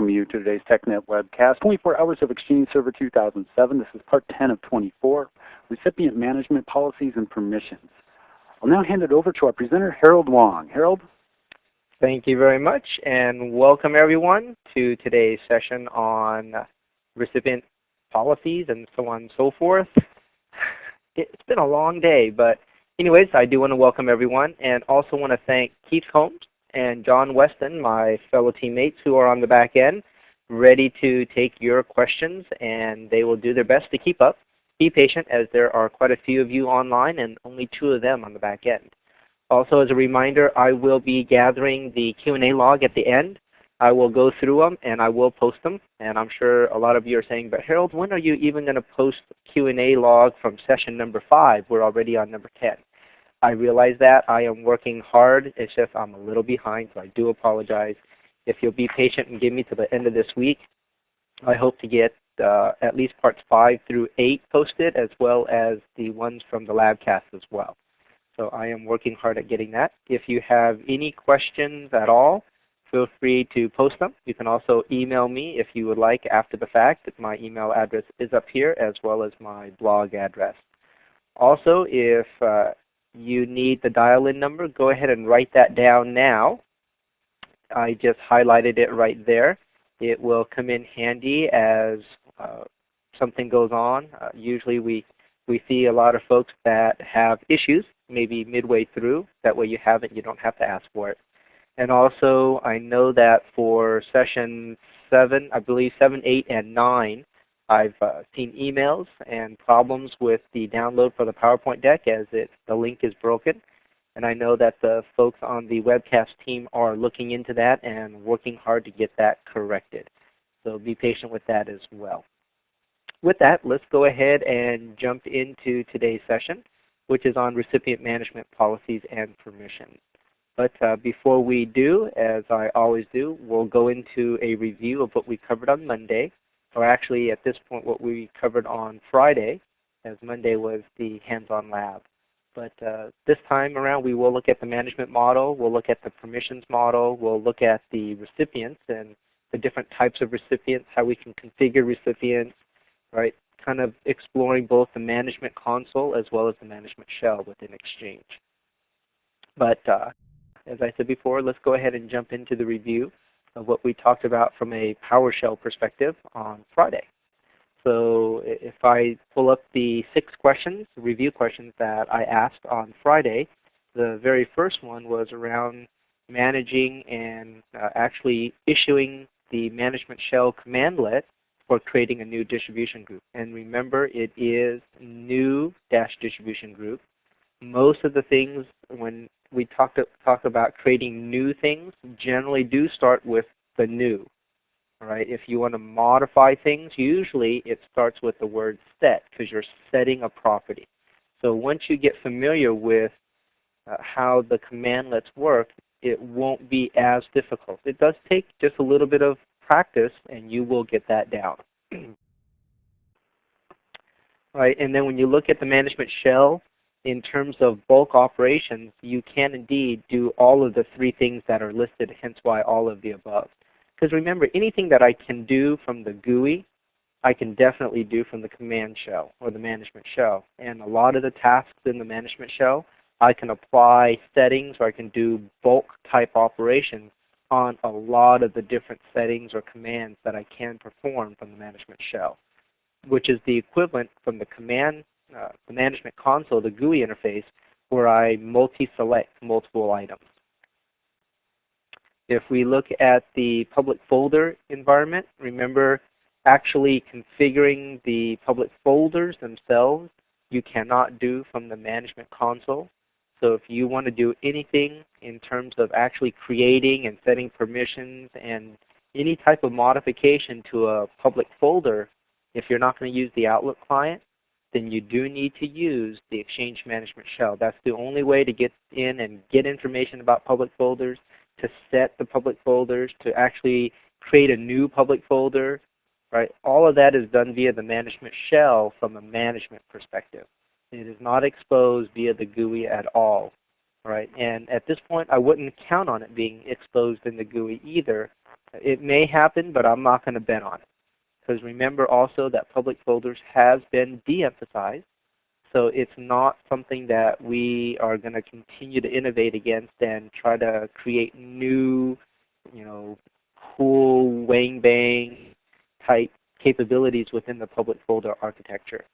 welcome you to today's TechNet webcast, 24 Hours of Exchange Server 2007. This is part 10 of 24, Recipient Management Policies and Permissions. I'll now hand it over to our presenter, Harold Wong. Harold? Thank you very much, and welcome everyone to today's session on recipient policies and so on and so forth. It's been a long day, but anyways, I do want to welcome everyone and also want to thank Keith Combs and John Weston, my fellow teammates who are on the back end, ready to take your questions, and they will do their best to keep up. Be patient, as there are quite a few of you online and only 2 of them on the back end. Also, as a reminder, I will be gathering the Q&A log at the end. I will go through them and I will post them, and I'm sure a lot of you are saying, but Harold, when are you even going to post Q&A log from session number 5? We're already on number 10. I realize that. I am working hard. It's just I'm a little behind, so I do apologize. If you'll be patient and give me to the end of this week, I hope to get at least parts 5 through 8 posted, as well as the ones from the Labcast as well. So I am working hard at getting that. If you have any questions at all, feel free to post them. You can also email me if you would like after the fact. My email address is up here, as well as my blog address. Also, if you need the dial-in number, go ahead and write that down now. I just highlighted it right there. It will come in handy as something goes on. Usually we see a lot of folks that have issues, maybe midway through. That way you have it, you don't have to ask for it. And also, I know that for session 7, I believe 7, 8, and 9, I've seen emails and problems with the download for the PowerPoint deck, as the link is broken. And I know that the folks on the webcast team are looking into that and working hard to get that corrected. So be patient with that as well. With that, let's go ahead and jump into today's session, which is on recipient management policies and permissions. But before we do, as I always do, we'll go into a review of what we covered on Monday, or actually at this point what we covered on Friday, as Monday was the hands-on lab. But this time around we will look at the management model, we'll look at the permissions model, we'll look at the recipients and the different types of recipients, how we can configure recipients, right? Kind of exploring both the management console as well as the management shell within Exchange. But as I said before, let's go ahead and jump into the review of what we talked about from a PowerShell perspective on Friday. So if I pull up the 6 questions, review questions that I asked on Friday, the very first one was around managing and actually issuing the management shell commandlet for creating a new distribution group. And remember, it is new-distribution group. Most of the things when we talk about creating new things generally do start with the new. Right? If you want to modify things, usually it starts with the word set, because you're setting a property. So once you get familiar with how the commandlets work, it won't be as difficult. It does take just a little bit of practice, and you will get that down. Right? And then when you look at the management shell, in terms of bulk operations, you can indeed do all of the 3 things that are listed, hence why all of the above. Because remember, anything that I can do from the GUI, I can definitely do from the command shell or the management shell. And a lot of the tasks in the management shell, I can apply settings, or I can do bulk type operations on a lot of the different settings or commands that I can perform from the management shell, which is the equivalent from the the management console, the GUI interface, where I multi-select multiple items. If we look at the public folder environment, remember, actually configuring the public folders themselves, you cannot do from the management console. So if you want to do anything in terms of actually creating and setting permissions and any type of modification to a public folder, if you're not going to use the Outlook client, then you do need to use the Exchange Management Shell. That's the only way to get in and get information about public folders, to set the public folders, to actually create a new public folder, right? All of that is done via the management shell from a management perspective. It is not exposed via the GUI at all, right? And at this point, I wouldn't count on it being exposed in the GUI either, It may happen, but I'm not going to bet on it. Because remember also that public folders has been de-emphasized, so it's not something that we are going to continue to innovate against and try to create new, cool wang bang type capabilities within the public folder architecture.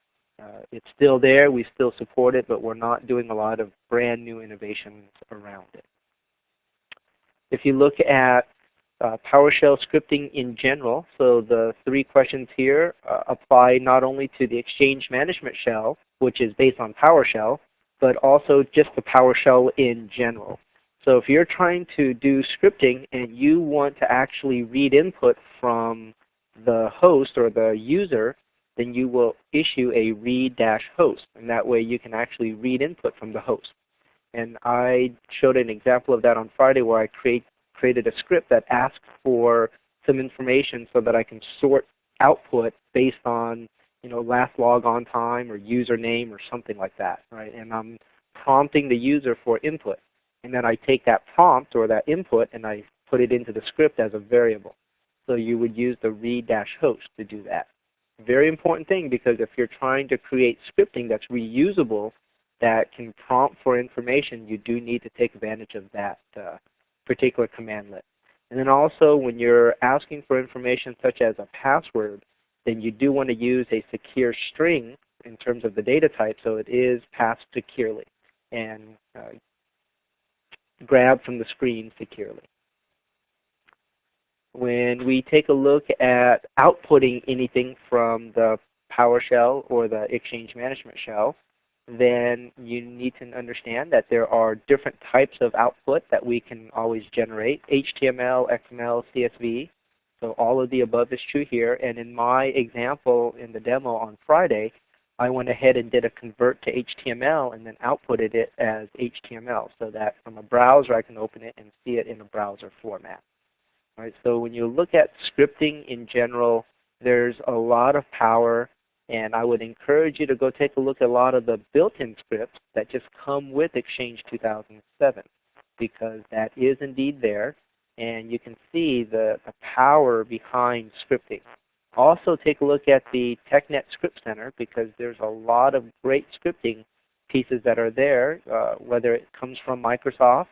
It's still there, we still support it, but we're not doing a lot of brand new innovations around it. If you look at PowerShell scripting in general, so the 3 questions here apply not only to the Exchange Management Shell, which is based on PowerShell, but also just the PowerShell in general. So if you're trying to do scripting and you want to actually read input from the host or the user, then you will issue a read-host, and that way you can actually read input from the host. And I showed an example of that on Friday where I created a script that asks for some information so that I can sort output based on, last log on time or username or something like that, right? And I'm prompting the user for input. And then I take that prompt or that input and I put it into the script as a variable. So you would use the read-host to do that. Very important thing, because if you're trying to create scripting that's reusable, that can prompt for information, you do need to take advantage of that particular commandlet. And then also when you're asking for information such as a password, then you do want to use a secure string in terms of the data type, so it is passed securely and grabbed from the screen securely. When we take a look at outputting anything from the PowerShell or the Exchange Management Shell, then you need to understand that there are different types of output that we can always generate: HTML, XML, CSV. So all of the above is true here. And in my example in the demo on Friday, I went ahead and did a convert to HTML and then outputted it as HTML so that from a browser I can open it and see it in a browser format. All right, so when you look at scripting in general, there's a lot of power. And I would encourage you to go take a look at a lot of the built-in scripts that just come with Exchange 2007, because that is indeed there, and you can see the power behind scripting. Also take a look at the TechNet Script Center, because there's a lot of great scripting pieces that are there, whether it comes from Microsoft.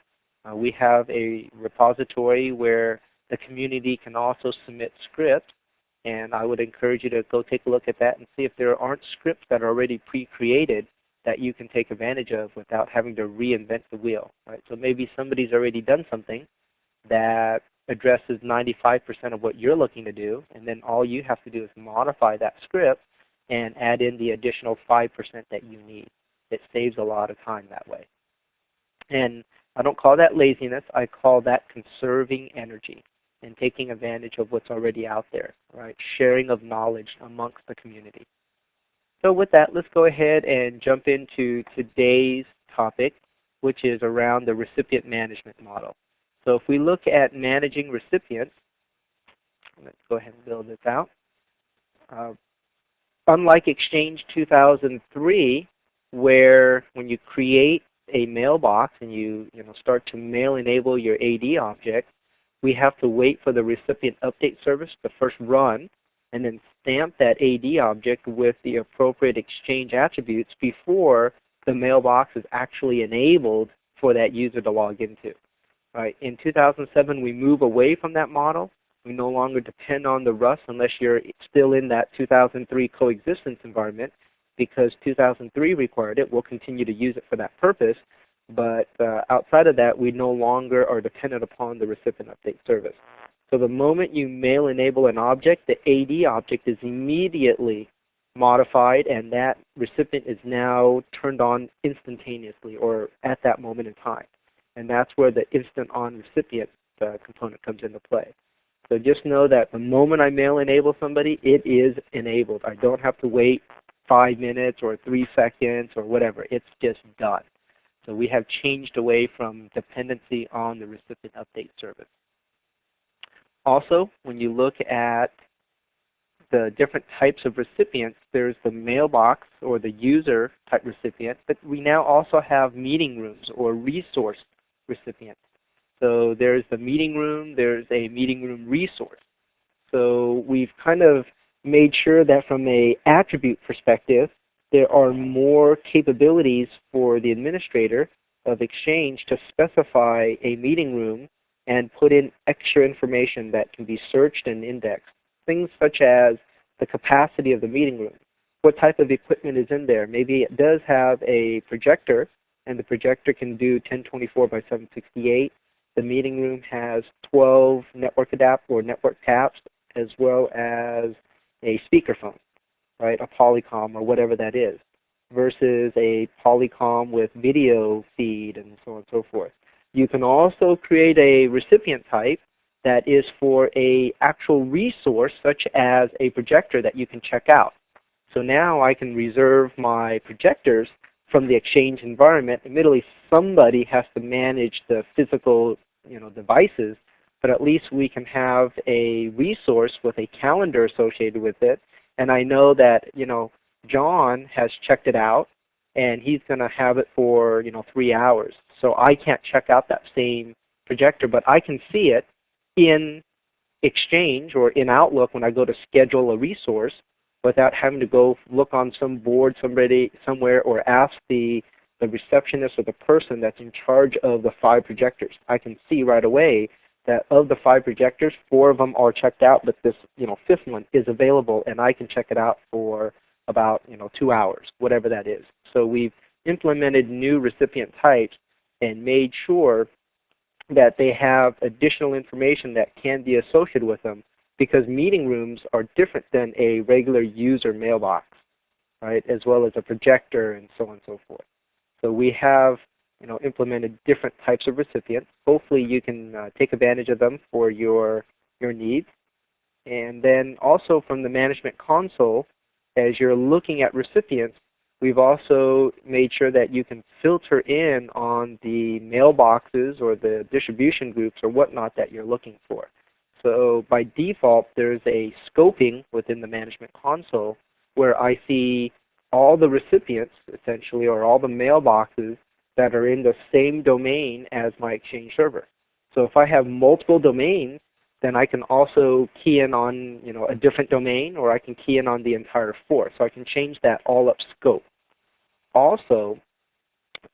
We have a repository where the community can also submit scripts. And I would encourage you to go take a look at that and see if there aren't scripts that are already pre-created that you can take advantage of without having to reinvent the wheel. Right? So maybe somebody's already done something that addresses 95% of what you're looking to do, and then all you have to do is modify that script and add in the additional 5% that you need. It saves a lot of time that way. And I don't call that laziness. I call that conserving energy and taking advantage of what's already out there, right? Sharing of knowledge amongst the community. So with that, let's go ahead and jump into today's topic, which is around the recipient management model. So if we look at managing recipients, let's go ahead and build this out. Unlike Exchange 2003, where when you create a mailbox and you start to mail enable your AD object, we have to wait for the recipient update service to first run and then stamp that AD object with the appropriate Exchange attributes before the mailbox is actually enabled for that user to log into. Right. In 2007, we move away from that model. We no longer depend on the Rust unless you're still in that 2003 coexistence environment, because 2003 required it. We'll continue to use it for that purpose. But outside of that, we no longer are dependent upon the recipient update service. So the moment you mail enable an object, the AD object is immediately modified, and that recipient is now turned on instantaneously or at that moment in time. And that's where the instant on recipient component comes into play. So just know that the moment I mail enable somebody, it is enabled. I don't have to wait 5 minutes or 3 seconds or whatever. It's just done. So we have changed away from dependency on the recipient update service. Also, when you look at the different types of recipients, there's the mailbox or the user type recipient, but we now also have meeting rooms or resource recipients. So there's the meeting room, there's a meeting room resource. So we've kind of made sure that from a attribute perspective, there are more capabilities for the administrator of Exchange to specify a meeting room and put in extra information that can be searched and indexed. Things such as the capacity of the meeting room. What type of equipment is in there? Maybe it does have a projector, and the projector can do 1024 by 768. The meeting room has 12 network or network taps, as well as a speakerphone, right? A Polycom or whatever that is, versus a Polycom with video feed and so on and so forth. You can also create a recipient type that is for a actual resource, such as a projector that you can check out. So now I can reserve my projectors from the Exchange environment. Admittedly, somebody has to manage the physical, devices, but at least we can have a resource with a calendar associated with it. And I know that, John has checked it out, and he's going to have it for, 3 hours. So I can't check out that same projector, but I can see it in Exchange or in Outlook when I go to schedule a resource without having to go look on some board somewhere or ask the receptionist or the person that's in charge of the 5 projectors. I can see right away that of the 5 projectors, 4 of them are checked out, but this 5th one is available, and I can check it out for about 2 hours, whatever that is. So we've implemented new recipient types and made sure that they have additional information that can be associated with them, because meeting rooms are different than a regular user mailbox, right, as well as a projector and so on and so forth. So we have implemented different types of recipients. Hopefully you can take advantage of them for your needs. And then also from the management console, as you're looking at recipients, we've also made sure that you can filter in on the mailboxes or the distribution groups or whatnot that you're looking for. So by default, there's a scoping within the management console where I see all the recipients, essentially, or all the mailboxes that are in the same domain as my Exchange server. So if I have multiple domains, then I can also key in on a different domain, or I can key in on the entire 4. So I can change that all-up scope. Also,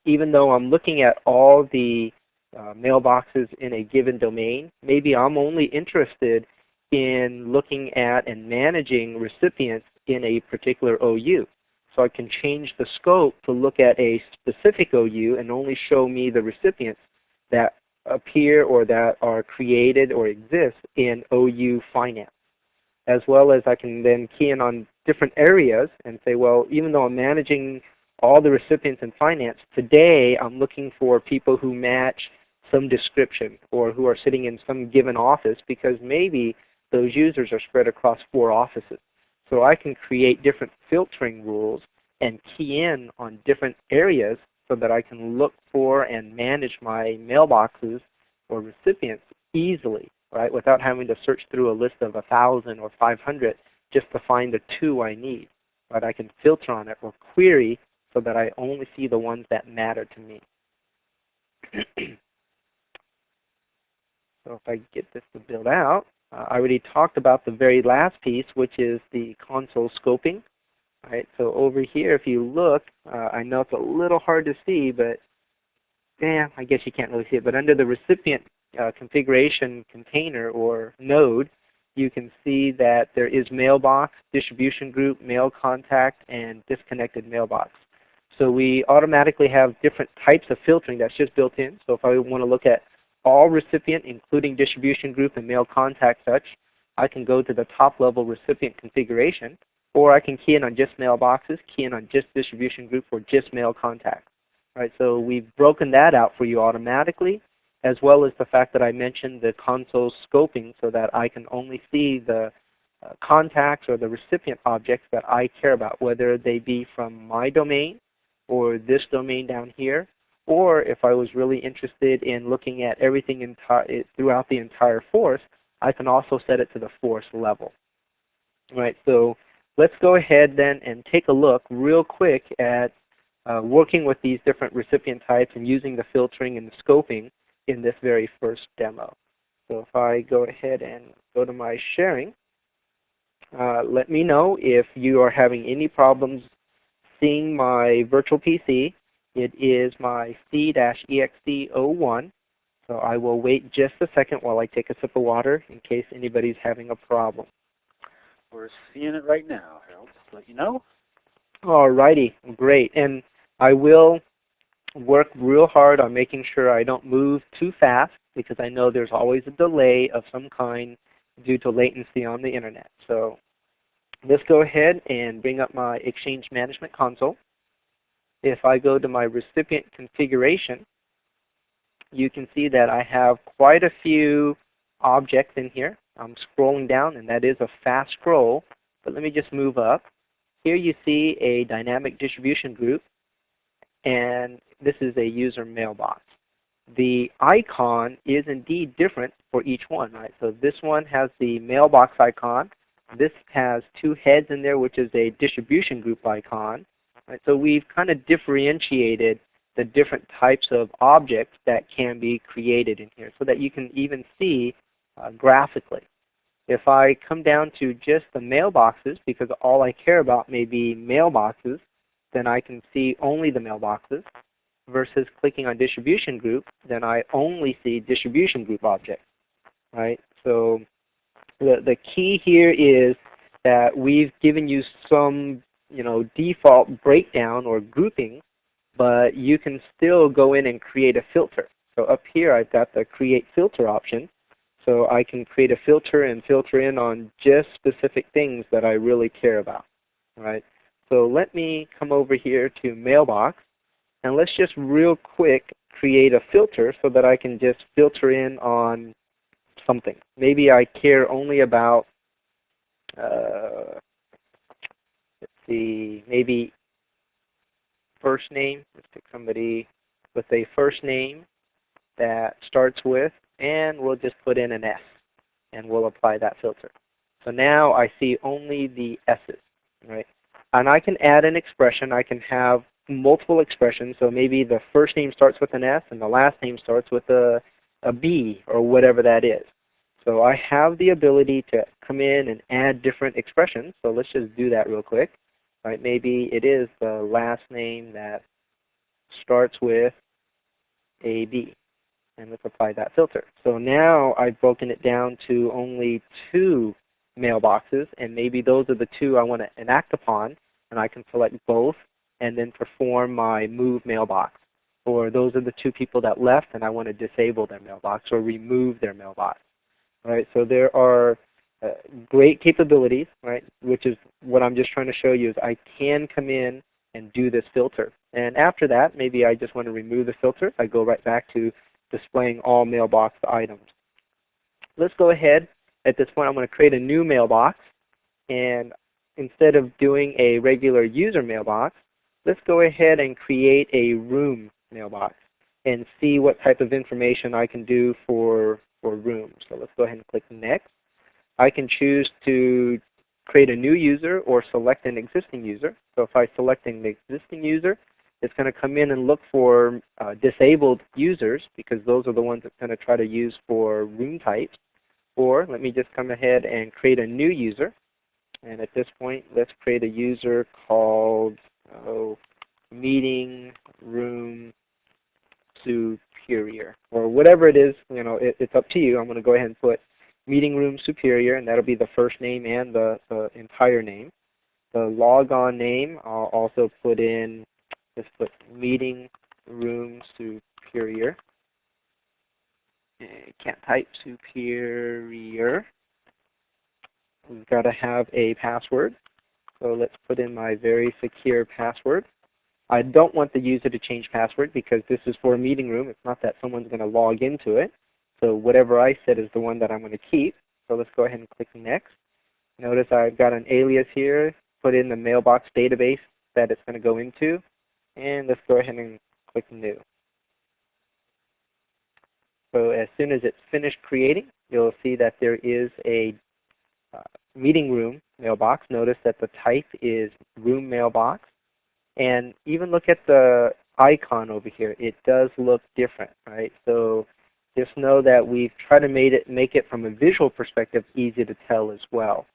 even though I'm looking at all the mailboxes in a given domain, maybe I'm only interested in looking at and managing recipients in a particular OU. So I can change the scope to look at a specific OU and only show me the recipients that appear or that are created or exist in OU Finance. As well as I can then key in on different areas and say, well, even though I'm managing all the recipients in finance, today I'm looking for people who match some description or who are sitting in some given office, because maybe those users are spread across 4 offices. So I can create different filtering rules and key in on different areas so that I can look for and manage my mailboxes or recipients easily, right, without having to search through a list of 1,000 or 500 just to find the 2 I need. But I can filter on it or query so that I only see the ones that matter to me. So if I get this to build out, I already talked about the very last piece, which is the console scoping. Right, so over here, if you look, I know it's a little hard to see, but I guess you can't really see it. But under the recipient configuration container or node, you can see that there is mailbox, distribution group, mail contact, and disconnected mailbox. So we automatically have different types of filtering that's just built in. So if I want to look at all recipient, including distribution group and mail contact such, I can go to the top level recipient configuration, or I can key in on just mailboxes, key in on just distribution group, or just mail contact. Right, so we've broken that out for you automatically, as well as the fact that I mentioned the console scoping so that I can only see the contacts or the recipient objects that I care about, whether they be from my domain or this domain down here, or if I was really interested in looking at everything throughout the entire force, I can also set it to the force level. Right, so let's go ahead then and take a look real quick at working with these different recipient types and using the filtering and the scoping in this very first demo. So if I go ahead and go to my sharing, let me know if you are having any problems seeing my virtual PC. It is my C-EXC01. So I will wait just a second while I take a sip of water in case anybody's having a problem. We're seeing it right now, Harold. Just to let you know. Alrighty, great. And I will work real hard on making sure I don't move too fast because I know there's always a delay of some kind due to latency on the internet. So let's go ahead and bring up my Exchange Management Console. If I go to my recipient configuration, you can see that I have quite a few objects in here. I'm scrolling down, and that is a fast scroll, but let me just move up. Here you see a dynamic distribution group, and this is a user mailbox. The icon is indeed different for each one, right? So this one has the mailbox icon. This has two heads in there, which is a distribution group icon. Right? So we've kind of differentiated the different types of objects that can be created in here so that you can even see graphically. If I come down to just the mailboxes, because all I care about may be mailboxes, then I can see only the mailboxes, versus clicking on distribution group, then I only see distribution group objects, right? So the key here is that we've given you some, default breakdown or grouping, but you can still go in and create a filter. So up here I've got the create filter option. So I can create a filter and filter in on just specific things that I really care about. Right? So let me come over here to mailbox, and let's just real quick create a filter so that I can just filter in on something. Maybe I care only about, let's see, maybe first name. Let's pick somebody with a first name that starts with, and we'll just put in an S, and we'll apply that filter. So now I see only the S's, right? And I can add an expression. I can have multiple expressions. So maybe the first name starts with an S, and the last name starts with a B, or whatever that is. So I have the ability to come in and add different expressions. So let's just do that real quick. Right? Maybe it is the last name that starts with a B. And let's apply that filter. So now I've broken it down to only two mailboxes, and maybe those are the two I want to enact upon, and I can select both and then perform my move mailbox. Or those are the two people that left, and I want to disable their mailbox or remove their mailbox. Right? So there are great capabilities, right? Which is what I'm just trying to show you is I can come in and do this filter. And after that, maybe I just want to remove the filter. I go right back to displaying all mailbox items. Let's go ahead. At this point, I'm going to create a new mailbox. And instead of doing a regular user mailbox, let's go ahead and create a room mailbox and see what type of information I can do for rooms. So let's go ahead and click Next. I can choose to create a new user or select an existing user. So if I select an existing user, it's going to come in and look for disabled users, because those are the ones it's going to try to use for room types. Or let me just come ahead and create a new user. And at this point, let's create a user called Meeting Room Superior, or whatever it is. It's up to you. I'm going to go ahead and put Meeting Room Superior, and that'll be the first name and the entire name. The logon name, I'll also put in, just put Meeting Room Superior. Can't type superior. We've got to have a password. So let's put in my very secure password. I don't want the user to change password because this is for a meeting room. It's not that someone's going to log into it. So whatever I set is the one that I'm going to keep. So let's go ahead and click Next. Notice I've got an alias here. Put in the mailbox database that it's going to go into. And let's go ahead and click New. So as soon as it's finished creating, you'll see that there is a meeting room mailbox. Notice that the type is room mailbox. And even look at the icon over here. It does look different, right? So just know that we've tried to make it from a visual perspective easy to tell as well.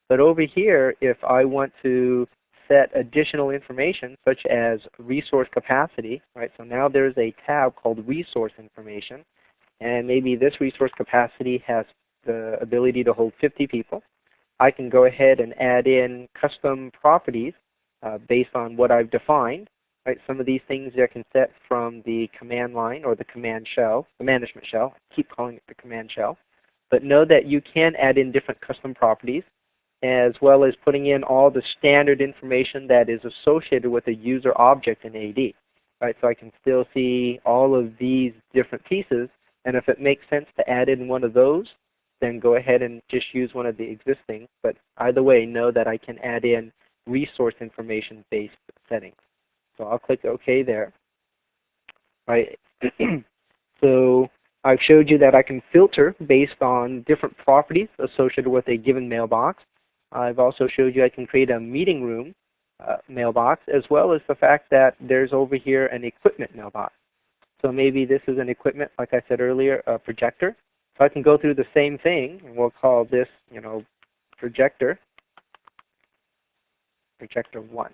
But over here, if I want to set additional information such as resource capacity, right? So now there's a tab called resource information, and maybe this resource capacity has the ability to hold 50 people. I can go ahead and add in custom properties based on what I've defined. Right? Some of these things I can set from the command line or the command shell, the management shell. I keep calling it the command shell. But know that you can add in different custom properties as well as putting in all the standard information that is associated with a user object in AD. Right? So I can still see all of these different pieces, and if it makes sense to add in one of those, then go ahead and just use one of the existing. But either way, know that I can add in resource information-based settings. So I'll click OK there. Right. So I've showed you that I can filter based on different properties associated with a given mailbox. I've also showed you I can create a meeting room mailbox, as well as the fact that there's over here an equipment mailbox. So maybe this is an equipment, like I said earlier, a projector. So I can go through the same thing, and we'll call this, projector 1.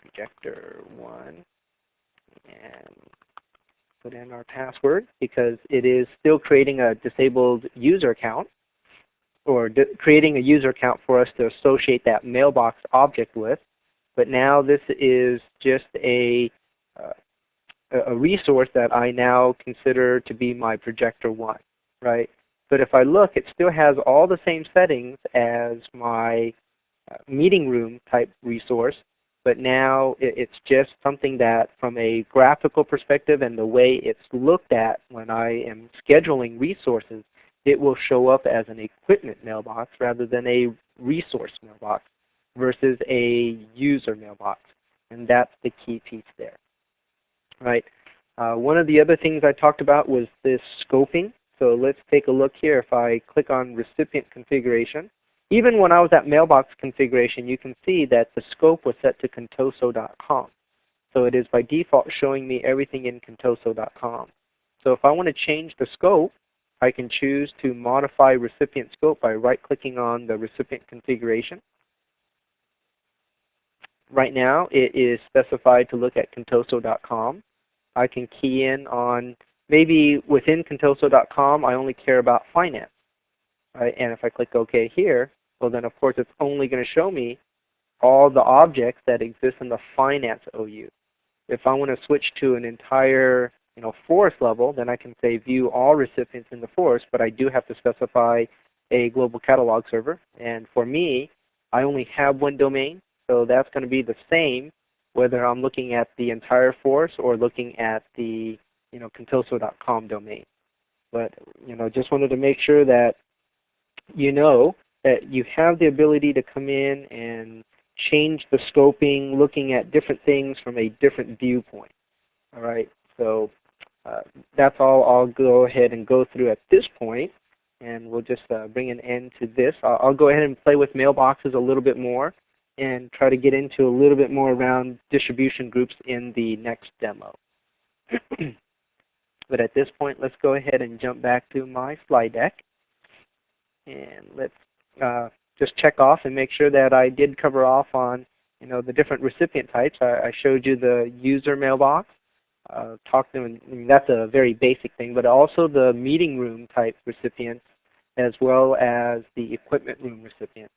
Projector 1, and put in our password because it is still creating a disabled user account, or creating a user account for us to associate that mailbox object with. But now this is just a resource that I now consider to be my projector 1, right? But if I look, it still has all the same settings as my meeting room type resource, but now it's just something that from a graphical perspective and the way it's looked at when I am scheduling resources, it will show up as an equipment mailbox rather than a resource mailbox versus a user mailbox. And that's the key piece there. Right. One of the other things I talked about was this scoping. So let's take a look here. If I click on recipient configuration, even when I was at mailbox configuration, you can see that the scope was set to contoso.com. So it is by default showing me everything in contoso.com. So if I want to change the scope, I can choose to modify recipient scope by right-clicking on the recipient configuration. Right now, it is specified to look at contoso.com. I can key in on, maybe within contoso.com, I only care about finance. Right? And if I click OK here, well then of course it's only going to show me all the objects that exist in the finance OU. If I want to switch to an entire forest level, then I can say view all recipients in the forest, but I do have to specify a global catalog server. And for me, I only have one domain, so that's going to be the same whether I'm looking at the entire forest or looking at the contoso.com domain. But just wanted to make sure that that you have the ability to come in and change the scoping, looking at different things from a different viewpoint. All right, so that's all I'll go ahead and go through at this point, and we'll just bring an end to this. I'll go ahead and play with mailboxes a little bit more and try to get into a little bit more around distribution groups in the next demo. But at this point, let's go ahead and jump back to my slide deck. And let's just check off and make sure that I did cover off on the different recipient types. I showed you the user mailbox, talked to them, and that's a very basic thing, but also the meeting room type recipients as well as the equipment room recipients.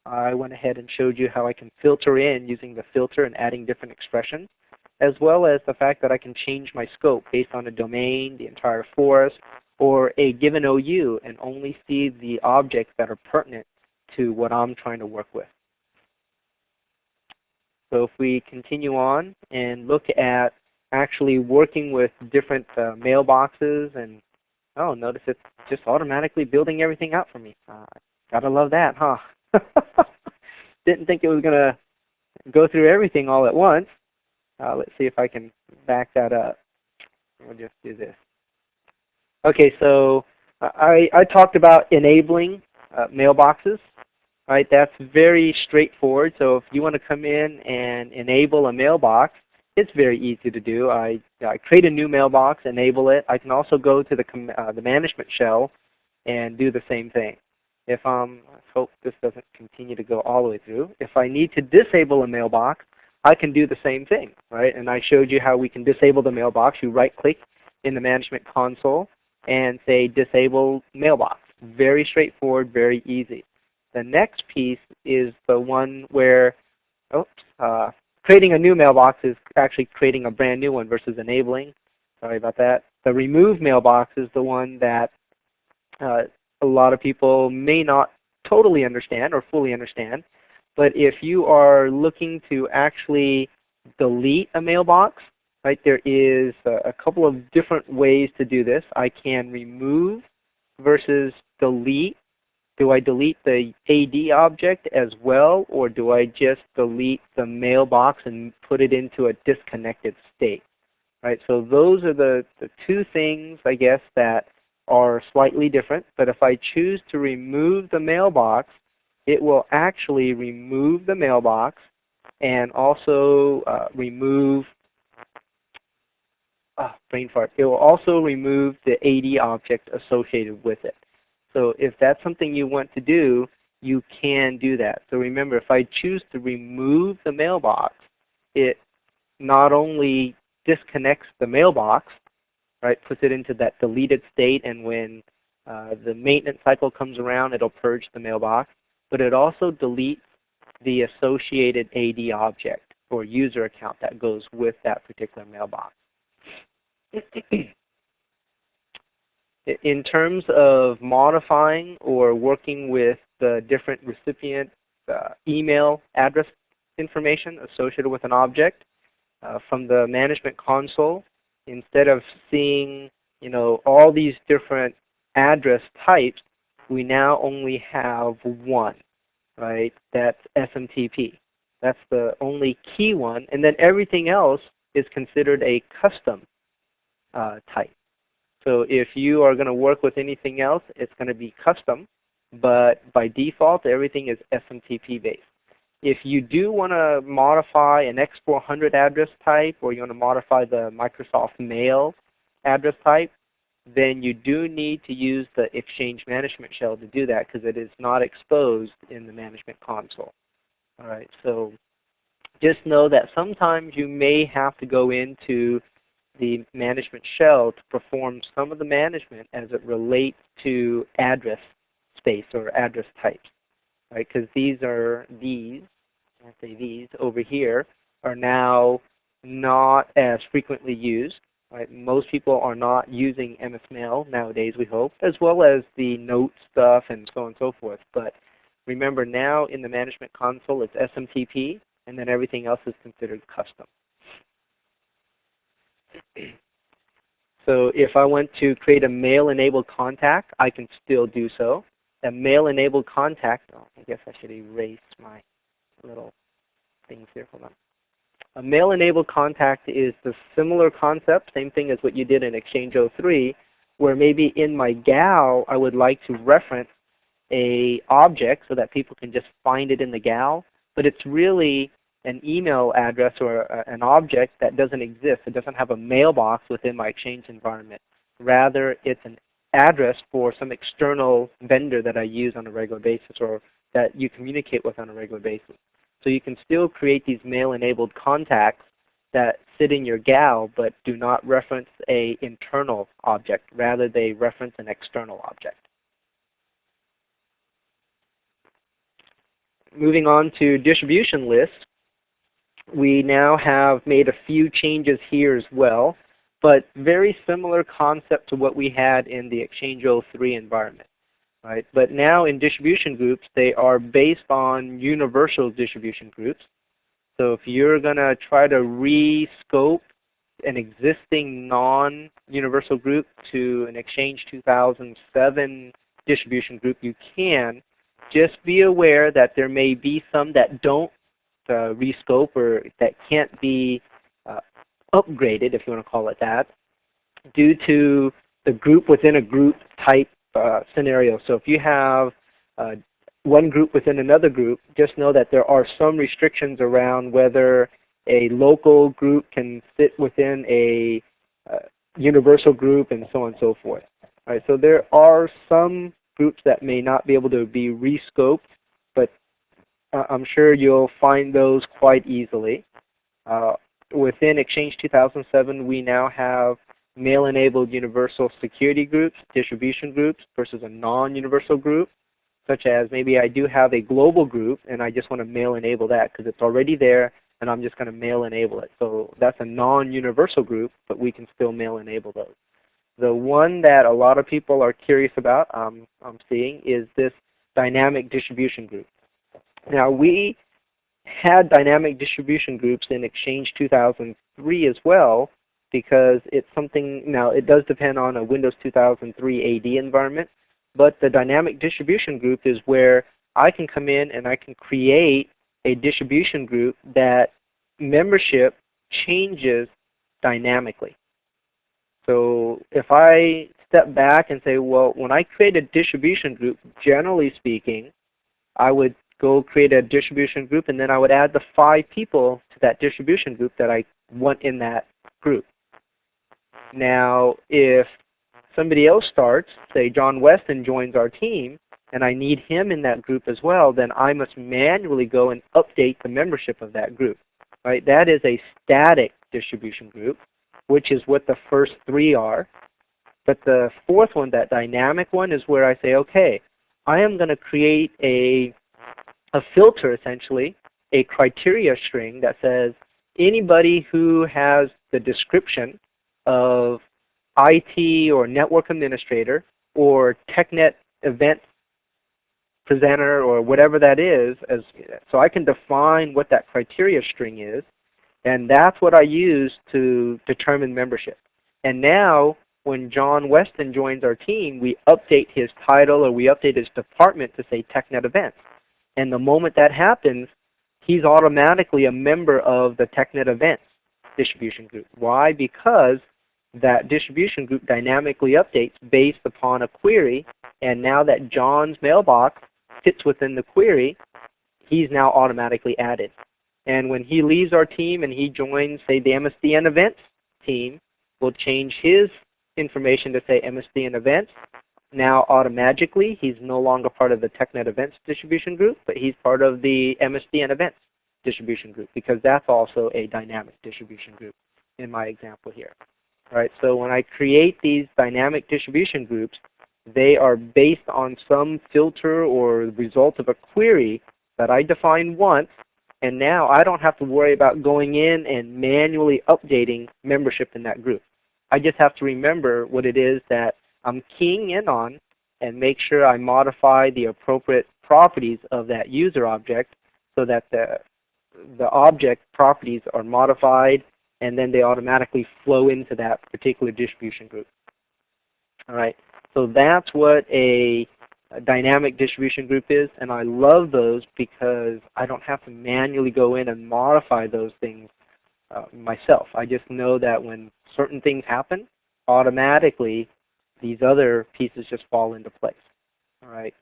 I went ahead and showed you how I can filter in using the filter and adding different expressions, as well as the fact that I can change my scope based on a domain, the entire forest, or a given OU, and only see the objects that are pertinent to what I'm trying to work with. So if we continue on and look at actually working with different mailboxes, and notice it's just automatically building everything out for me. Gotta love that, huh? Didn't think it was going to go through everything all at once. Let's see if I can back that up. We'll just do this. Okay, so I talked about enabling mailboxes. Right, that's very straightforward. So if you want to come in and enable a mailbox, it's very easy to do. I create a new mailbox, enable it. I can also go to the management shell and do the same thing. If let's hope this doesn't continue to go all the way through. If I need to disable a mailbox, I can do the same thing, right? And I showed you how we can disable the mailbox. You right-click in the management console and say disable mailbox. Very straightforward, very easy. The next piece is the one where, creating a new mailbox is actually creating a brand new one versus enabling. Sorry about that. The remove mailbox is the one that a lot of people may not totally understand or fully understand. But if you are looking to actually delete a mailbox, right, there is a couple of different ways to do this. I can remove versus delete. Do I delete the AD object as well, or do I just delete the mailbox and put it into a disconnected state? Right, so those are the two things, I guess, that are slightly different. But if I choose to remove the mailbox, it will actually remove the mailbox and also remove, brain fart, it will also remove the AD object associated with it. So if that's something you want to do, you can do that. So remember, if I choose to remove the mailbox, it not only disconnects the mailbox, right, puts it into that deleted state, and when the maintenance cycle comes around, it'll purge the mailbox, but it also deletes the associated AD object or user account that goes with that particular mailbox. In terms of modifying or working with the different recipient email address information associated with an object, from the management console, instead of seeing all these different address types, we now only have one, right? That's SMTP. That's the only key one, and then everything else is considered a custom type. So if you are going to work with anything else, it's going to be custom, but by default, everything is SMTP based. If you do want to modify an X400 address type, or you want to modify the Microsoft Mail address type, then you do need to use the Exchange Management Shell to do that, because it is not exposed in the management console. All right, so just know that sometimes you may have to go into the management shell to perform some of the management as it relates to address space or address types, right? Because these over here are now not as frequently used. Right? Most people are not using MS Mail nowadays, we hope, as well as the note stuff and so on and so forth. But remember, now in the management console, it's SMTP, and then everything else is considered custom. So if I want to create a mail-enabled contact, I can still do so. A mail-enabled contact, I guess I should erase my little things here. Hold on. A mail-enabled contact is the similar concept, same thing as what you did in Exchange 03, where maybe in my gal I would like to reference a object so that people can just find it in the gal, but it's really an email address or an object that doesn't exist. It doesn't have a mailbox within my Exchange environment. Rather, it's an address for some external vendor that I use on a regular basis, or that you communicate with on a regular basis. So you can still create these mail-enabled contacts that sit in your gal but do not reference an internal object. Rather, they reference an external object. Moving on to distribution lists, we now have made a few changes here as well, but very similar concept to what we had in the Exchange 03 environment. Right? But now in distribution groups, they are based on universal distribution groups. So if you're going to try to re-scope an existing non-universal group to an Exchange 2007 distribution group, you can. Just be aware that there may be some that don't rescope, or that can't be upgraded, if you want to call it that, due to the group within a group type scenario. So if you have one group within another group, just know that there are some restrictions around whether a local group can sit within a universal group, and so on and so forth. All right, so there are some groups that may not be able to be rescoped, but I'm sure you'll find those quite easily. Within Exchange 2007, we now have mail-enabled universal security groups, distribution groups, versus a non-universal group, such as maybe I do have a global group and I just want to mail-enable that because it's already there and I'm just going to mail-enable it. So that's a non-universal group, but we can still mail-enable those. The one that a lot of people are curious about, I'm seeing, is this dynamic distribution group. Now, we had dynamic distribution groups in Exchange 2003 as well, because it's something, now it does depend on a Windows 2003 AD environment, but the dynamic distribution group is where I can come in and I can create a distribution group that membership changes dynamically. So if I step back and say, well, when I create a distribution group, generally speaking, I would go create a distribution group and then I would add the 5 people to that distribution group that I want in that group. Now, if somebody else starts, say John Weston joins our team, and I need him in that group as well, then I must manually go and update the membership of that group. Right? That is a static distribution group, which is what the first 3 are. But the 4th one, that dynamic one, is where I say, okay, I am going to create a filter, essentially, a criteria string that says anybody who has the description of IT or network administrator or TechNet event presenter or whatever that is, so I can define what that criteria string is, and that's what I use to determine membership. And now, when John Weston joins our team, we update his title or we update his department to say TechNet events. And the moment that happens, he's automatically a member of the TechNet events distribution group. Why? Because that distribution group dynamically updates based upon a query, and now that John's mailbox fits within the query, he's now automatically added. And when he leaves our team and he joins, say, the MSDN events team, we'll change his information to say MSDN events. Now, automatically, he's no longer part of the TechNet events distribution group, but he's part of the MSDN events distribution group, because that's also a dynamic distribution group in my example here. All right, so when I create these dynamic distribution groups, they are based on some filter or result of a query that I define once, and now I don't have to worry about going in and manually updating membership in that group. I just have to remember what it is that I'm keying in on and make sure I modify the appropriate properties of that user object so that the object properties are modified and then they automatically flow into that particular distribution group. All right, so that's what a dynamic distribution group is, and I love those because I don't have to manually go in and modify those things myself. I just know that when certain things happen, automatically these other pieces just fall into place. All right,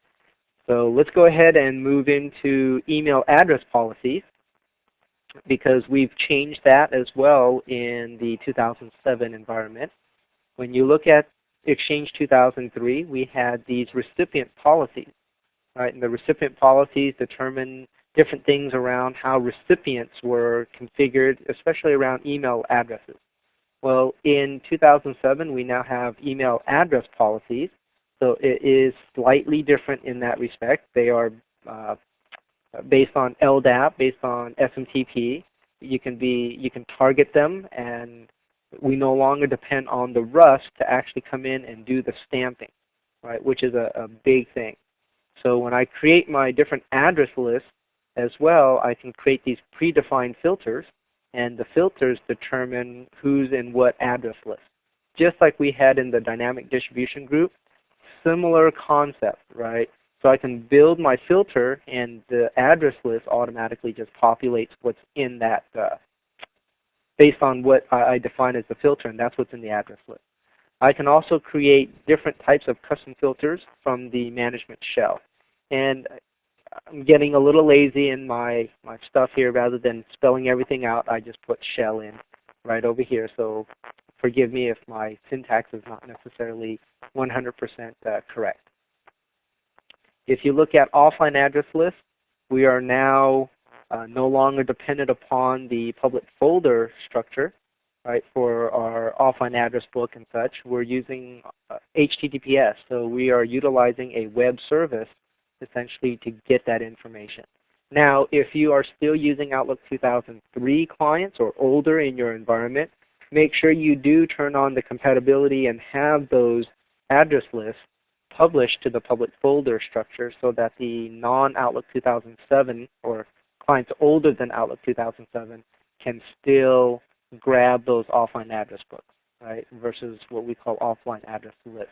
so let's go ahead and move into email address policies, because we've changed that as well in the 2007 environment. When you look at Exchange 2003, we had these recipient policies. Right? And the recipient policies determine different things around how recipients were configured, especially around email addresses. Well, in 2007, we now have email address policies, so it is slightly different in that respect. They are based on LDAP, based on SMTP. You can target them, and we no longer depend on the Rust to actually come in and do the stamping, right? Which is a big thing. So when I create my different address lists as well, I can create these predefined filters, and the filters determine who's in what address list. Just like we had in the dynamic distribution group, similar concept, right? So I can build my filter, and the address list automatically just populates what's in that, based on what I define as the filter, and that's what's in the address list. I can also create different types of custom filters from the management shell. And I'm getting a little lazy in my stuff here. Rather than spelling everything out, I just put shell in right over here. So forgive me if my syntax is not necessarily 100% correct. If you look at offline address lists, we are now no longer dependent upon the public folder structure, right, for our offline address book and such. We're using HTTPS, so we are utilizing a web service essentially to get that information. Now, if you are still using Outlook 2003 clients or older in your environment, make sure you do turn on the compatibility and have those address lists published to the public folder structure so that the non-Outlook 2007 or clients older than Outlook 2007 can still grab those offline address books, right, versus what we call offline address lists.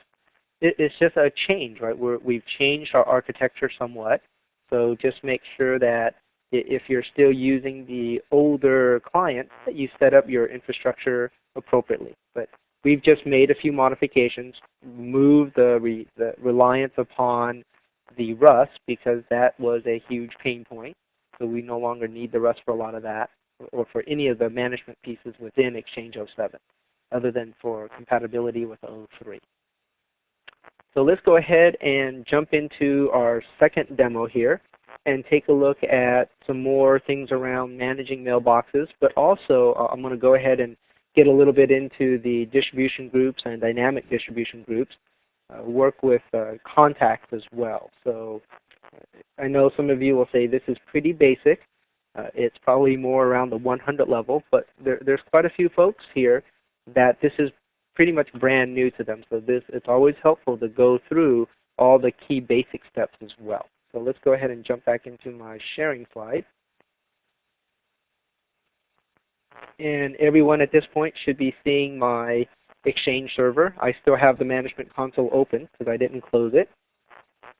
It's just a change, right? We've changed our architecture somewhat, so just make sure that if you're still using the older client, that you set up your infrastructure appropriately. But we've just made a few modifications, moved the reliance upon the Rust because that was a huge pain point. So we no longer need the Rust for a lot of that or for any of the management pieces within Exchange 07, other than for compatibility with 03. So let's go ahead and jump into our second demo here and take a look at some more things around managing mailboxes, but also I'm going to go ahead and get a little bit into the distribution groups and dynamic distribution groups, work with contacts as well. So I know some of you will say this is pretty basic. It's probably more around the 100 level, but there's quite a few folks here that this is pretty much brand new to them. So it's always helpful to go through all the key basic steps as well. So let's go ahead and jump back into my sharing slide. And everyone at this point should be seeing my Exchange server. I still have the management console open because I didn't close it.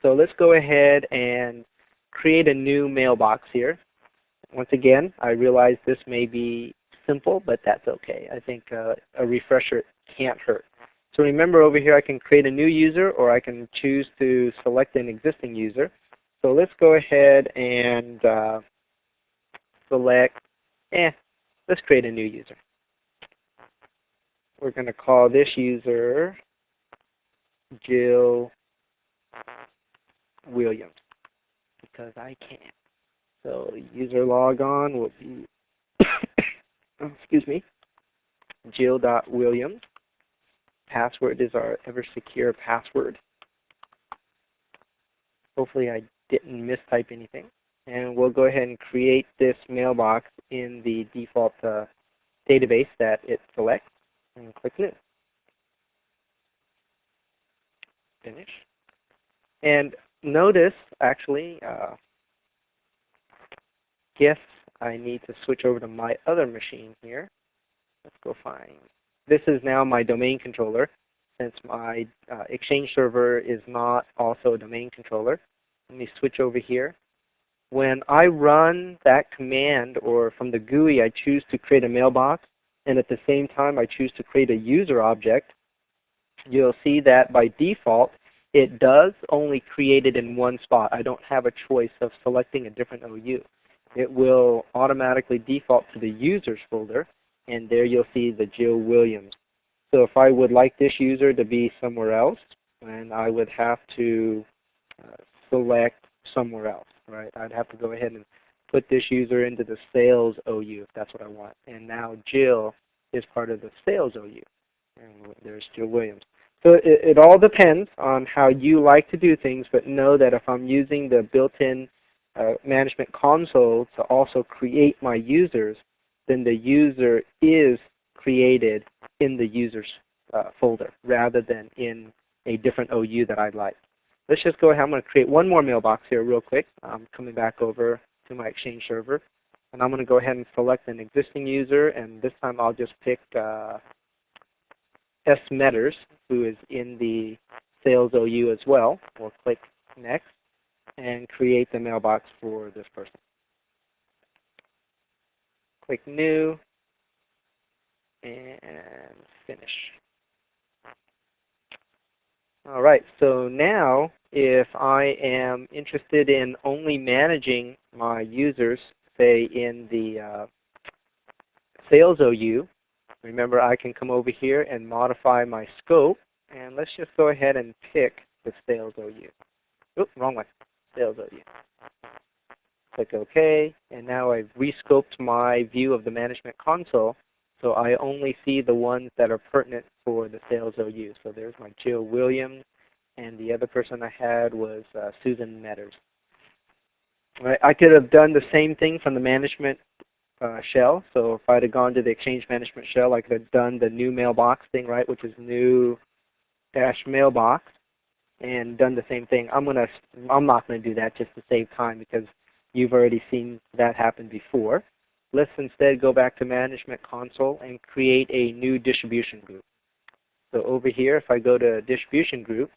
So let's go ahead and create a new mailbox here. Once again, I realize this may be simple, but that's okay. I think a refresher can't hurt. So remember over here I can create a new user or I can choose to select an existing user. So let's go ahead and select, let's create a new user. We're going to call this user Jill Williams because I can. So user logon will be, excuse me, Jill.Williams. Password is our ever secure password. Hopefully I didn't mistype anything. And we'll go ahead and create this mailbox in the default database that it selects and click New. Finish. And notice, actually, guess I need to switch over to my other machine here. Let's go find. This is now my domain controller, since my Exchange server is not also a domain controller. Let me switch over here. When I run that command, or from the GUI, I choose to create a mailbox, and at the same time I choose to create a user object, you'll see that by default, it does only create it in one spot. I don't have a choice of selecting a different OU. It will automatically default to the users folder, and there you'll see the Jill Williams. So if I would like this user to be somewhere else, then I would have to select somewhere else, right? I'd have to go ahead and put this user into the sales OU if that's what I want. And now Jill is part of the sales OU. And there's Jill Williams. So it all depends on how you like to do things, but know that if I'm using the built-in management console to also create my users, then the user is created in the users folder rather than in a different OU that I'd like. Let's just go ahead. I'm going to create one more mailbox here real quick. I'm coming back over to my Exchange server. And I'm going to go ahead and select an existing user. And this time I'll just pick S. Metters, who is in the sales OU as well. We'll click Next and create the mailbox for this person. Click New and Finish. All right, so now if I am interested in only managing my users, say in the sales OU, remember I can come over here and modify my scope, and let's just go ahead and pick the sales OU. Oops, wrong one, sales OU. Click OK, and now I've rescoped my view of the management console, so I only see the ones that are pertinent for the sales OU. So there's my Jill Williams, and the other person I had was Susan Metters. Right, I could have done the same thing from the management shell. So if I'd have gone to the Exchange Management shell, I could have done the new mailbox thing, right, which is new dash mailbox, and done the same thing. I'm not gonna do that just to save time because you've already seen that happen before. Let's instead go back to Management Console and create a new distribution group. So over here, if I go to Distribution Group,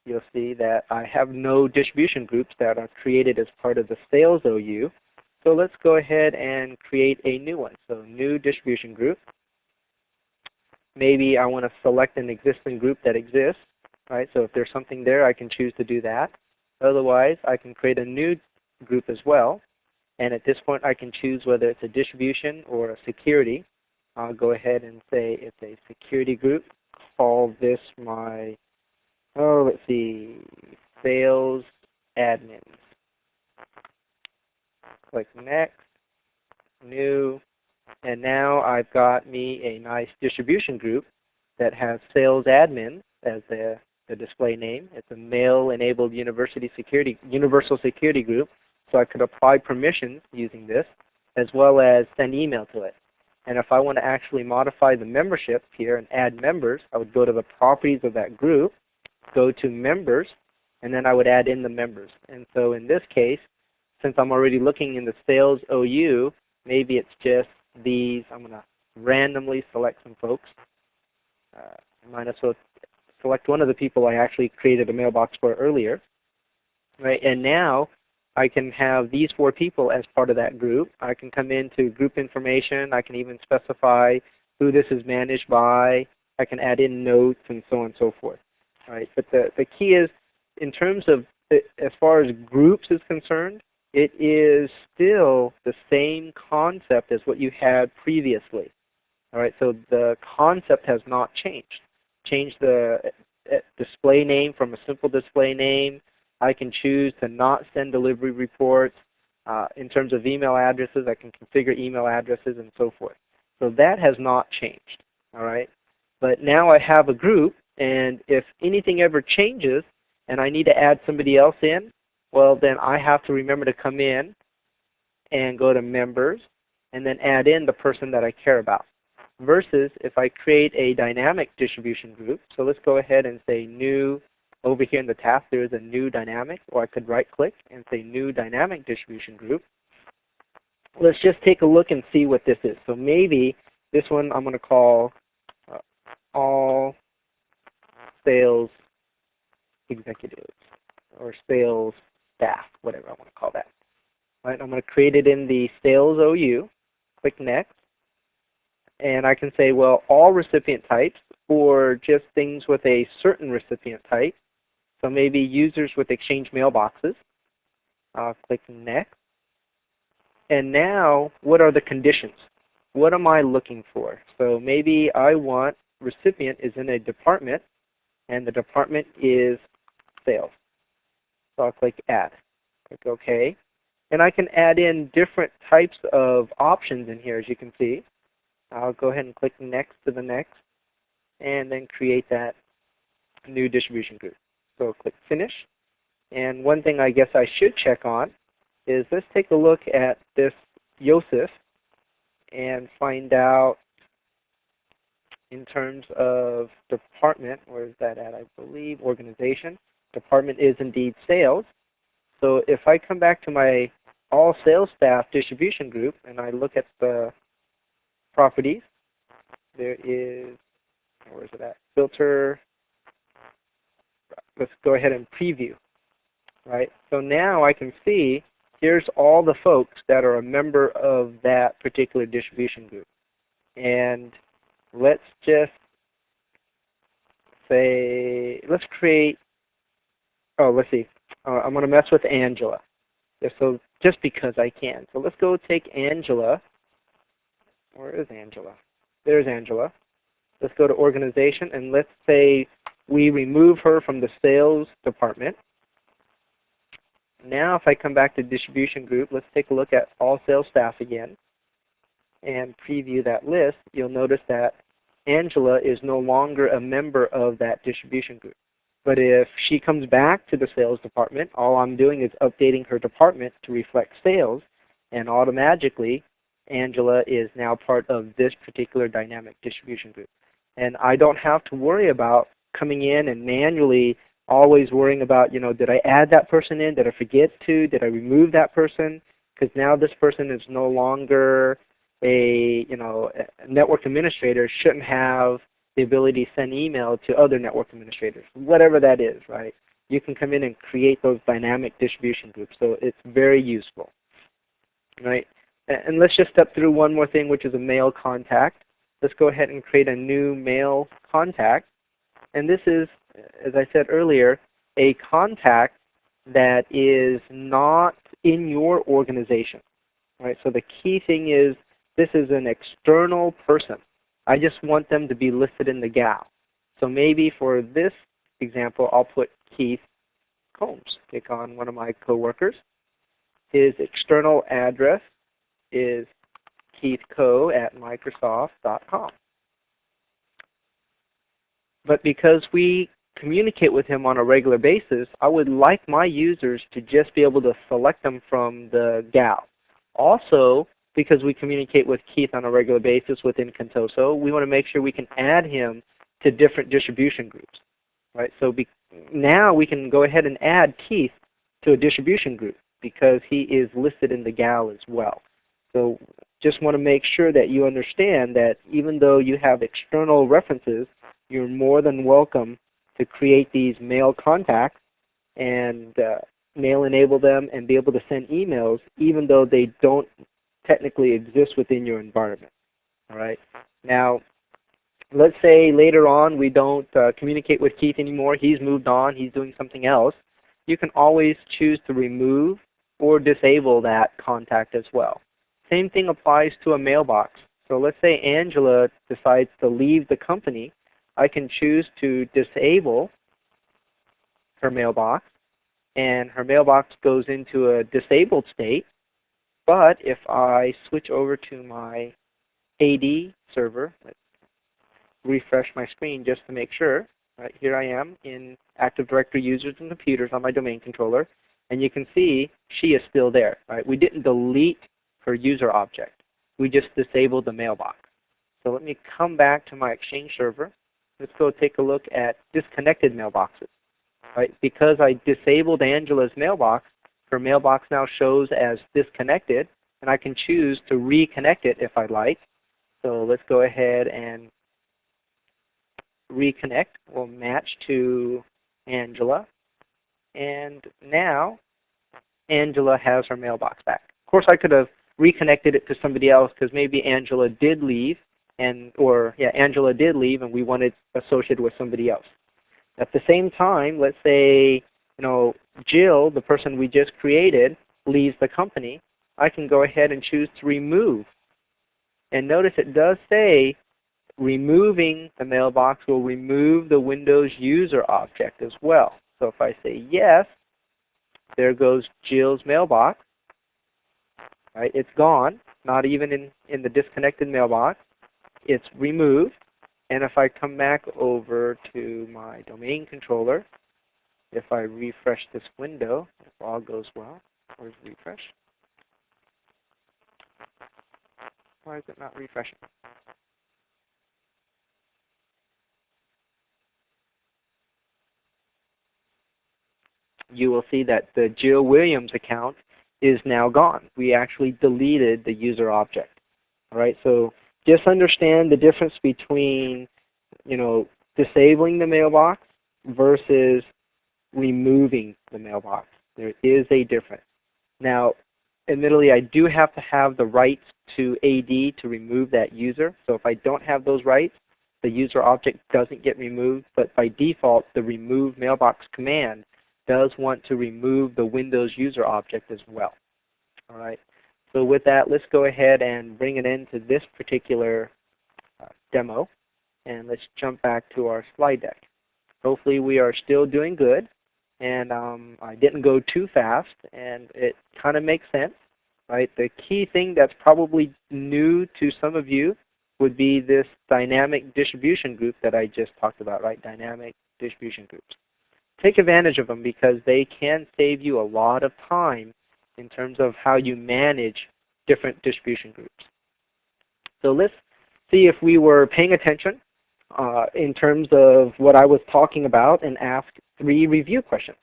you'll see that I have no distribution groups that are created as part of the Sales OU. So let's go ahead and create a new one. So new distribution group. Maybe I want to select an existing group that exists, right? So if there's something there, I can choose to do that. Otherwise, I can create a new group as well. And at this point, I can choose whether it's a distribution or a security. I'll go ahead and say it's a security group. Call this my, let's see, sales admins. Click next, new, and now I've got me a nice distribution group that has sales admin as the display name. It's a mail-enabled universal security group, so I could apply permissions using this, as well as send email to it. And if I want to actually modify the membership here and add members, I would go to the properties of that group, go to members, and then I would add in the members. And so in this case, since I'm already looking in the sales OU, maybe it's just these. I'm going to randomly select some folks. I might as well select one of the people I actually created a mailbox for earlier. Right? And now I can have these 4 people as part of that group. I can come into group information. I can even specify who this is managed by. I can add in notes and so on and so forth. Right? But the key is, in terms of, as far as groups is concerned, it is still the same concept as what you had previously. All right, so the concept has not changed. Change the display name from a simple display name. I can choose to not send delivery reports. In terms of email addresses, I can configure email addresses and so forth. So that has not changed. All right, but now I have a group, and if anything ever changes and I need to add somebody else in, well, then I have to remember to come in and go to members and then add in the person that I care about. Versus if I create a dynamic distribution group, so let's go ahead and say new. Over here in the task, there is a new dynamic, or I could right click and say new dynamic distribution group. Let's just take a look and see what this is. So maybe this one I'm going to call all sales executives or sales staff, whatever I want to call that. Right, I'm going to create it in the sales OU, click next, and I can say, well, all recipient types or just things with a certain recipient type. So maybe users with Exchange mailboxes. I'll click next. And now, what are the conditions? What am I looking for? So maybe I want recipient is in a department, and the department is sales. So I'll click add. Click OK. And I can add in different types of options in here, as you can see. I'll go ahead and click next to the next, and then create that new distribution group. So click finish. And one thing I guess I should check on is let's take a look at this Youssef and find out in terms of department, where is that at? I believe organization. Department is indeed sales. So if I come back to my all sales staff distribution group and I look at the properties, there is, where is it at? Filter. Let's go ahead and preview. Right? So now I can see here's all the folks that are a member of that particular distribution group. And let's just say, let's create oh, let's see. I'm going to mess with Angela. So just because I can. So let's go take Angela. Where is Angela? There's Angela. Let's go to organization, and let's say we remove her from the sales department. Now if I come back to distribution group, let's take a look at all sales staff again and preview that list. You'll notice that Angela is no longer a member of that distribution group. But if she comes back to the sales department, all I'm doing is updating her department to reflect sales, and automatically Angela is now part of this particular dynamic distribution group. And I don't have to worry about coming in and manually always worrying about, did I add that person in? Did I forget to? Did I remove that person? Because now this person is no longer a network administrator, shouldn't have the ability to send email to other network administrators, whatever that is, right? You can come in and create those dynamic distribution groups, so it's very useful, right? And let's just step through one more thing, which is a mail contact. Let's go ahead and create a new mail contact, and this is, as I said earlier, a contact that is not in your organization, right? So the key thing is this is an external person. I just want them to be listed in the gal. So maybe for this example, I'll put Keith Combs. Click on one of my coworkers. His external address is keithco@microsoft.com. But because we communicate with him on a regular basis, I would like my users to just be able to select them from the gal. Also, because we communicate with Keith on a regular basis within Contoso, we want to make sure we can add him to different distribution groups, right? So now we can go ahead and add Keith to a distribution group because he is listed in the gal as well. So just want to make sure that you understand that even though you have external references, you're more than welcome to create these mail contacts and mail enable them and be able to send emails even though they don't technically exist within your environment. All right. Now, let's say later on we don't communicate with Keith anymore. He's moved on. He's doing something else. You can always choose to remove or disable that contact as well. Same thing applies to a mailbox. So let's say Angela decides to leave the company. I can choose to disable her mailbox, and her mailbox goes into a disabled state. But if I switch over to my AD server, let's refresh my screen just to make sure. Right, here I am in Active Directory users and computers on my domain controller, and you can see she is still there. Right? We didn't delete her user object. We just disabled the mailbox. So let me come back to my Exchange server. Let's go take a look at disconnected mailboxes. Right? Because I disabled Angela's mailbox, her mailbox now shows as disconnected, and I can choose to reconnect it if I like. So let's go ahead and reconnect. We'll match to Angela, and now Angela has her mailbox back. Of course, I could have reconnected it to somebody else because maybe Angela did leave, Angela did leave, and we wanted associated with somebody else. At the same time, let's say Jill, the person we just created, leaves the company. I can go ahead and choose to remove. And notice it does say removing the mailbox will remove the Windows user object as well. So if I say yes, there goes Jill's mailbox. Right? It's gone, not even in the disconnected mailbox. It's removed. And if I come back over to my domain controller, if I refresh this window, if all goes well, where's refresh? Why is it not refreshing? You will see that the Jill Williams account is now gone. We actually deleted the user object. All right, so just understand the difference between, disabling the mailbox versus removing the mailbox. There is a difference. Now, admittedly, I do have to have the rights to AD to remove that user. So if I don't have those rights, the user object doesn't get removed. But by default, the remove mailbox command does want to remove the Windows user object as well. All right. So with that, let's go ahead and bring it into this particular demo, and let's jump back to our slide deck. Hopefully we are still doing good, and I didn't go too fast, and it kind of makes sense, right? The key thing that's probably new to some of you would be this dynamic distribution group that I just talked about, right? Dynamic distribution groups. Take advantage of them because they can save you a lot of time in terms of how you manage different distribution groups. So let's see if we were paying attention in terms of what I was talking about and ask 3 review questions.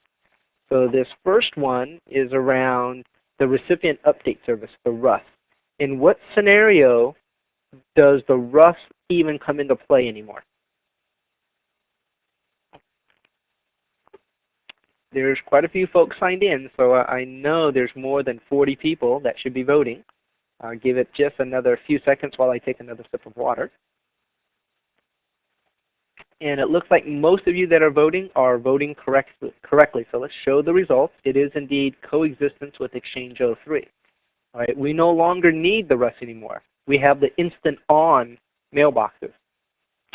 So this first one is around the recipient update service, the RUS. In what scenario does the RUS even come into play anymore? There's quite a few folks signed in, so I know there's more than 40 people that should be voting. I'll give it just another few seconds while I take another sip of water. And it looks like most of you that are voting correctly. So let's show the results. It is indeed coexistence with Exchange 03. All right, we no longer need the RUS anymore. We have the instant on mailboxes.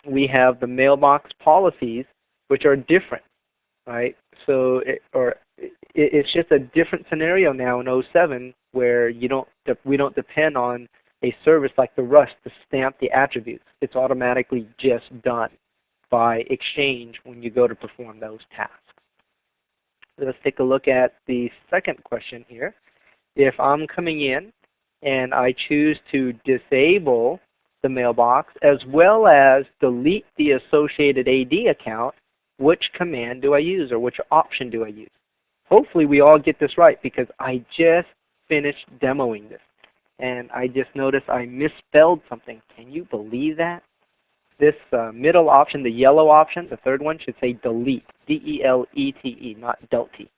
We have the mailbox policies, which are different. Right, so it's just a different scenario now in 07 where we don't depend on a service like the RUS to stamp the attributes. It's automatically just done by Exchange when you go to perform those tasks. Let's take a look at the second question here. If I'm coming in and I choose to disable the mailbox as well as delete the associated AD account, which command do I use, or which option do I use? Hopefully we all get this right because I just finished demoing this. And I just noticed I misspelled something. Can you believe that? This middle option, the yellow option, the third one, should say delete, D-E-L-E-T-E, not delete.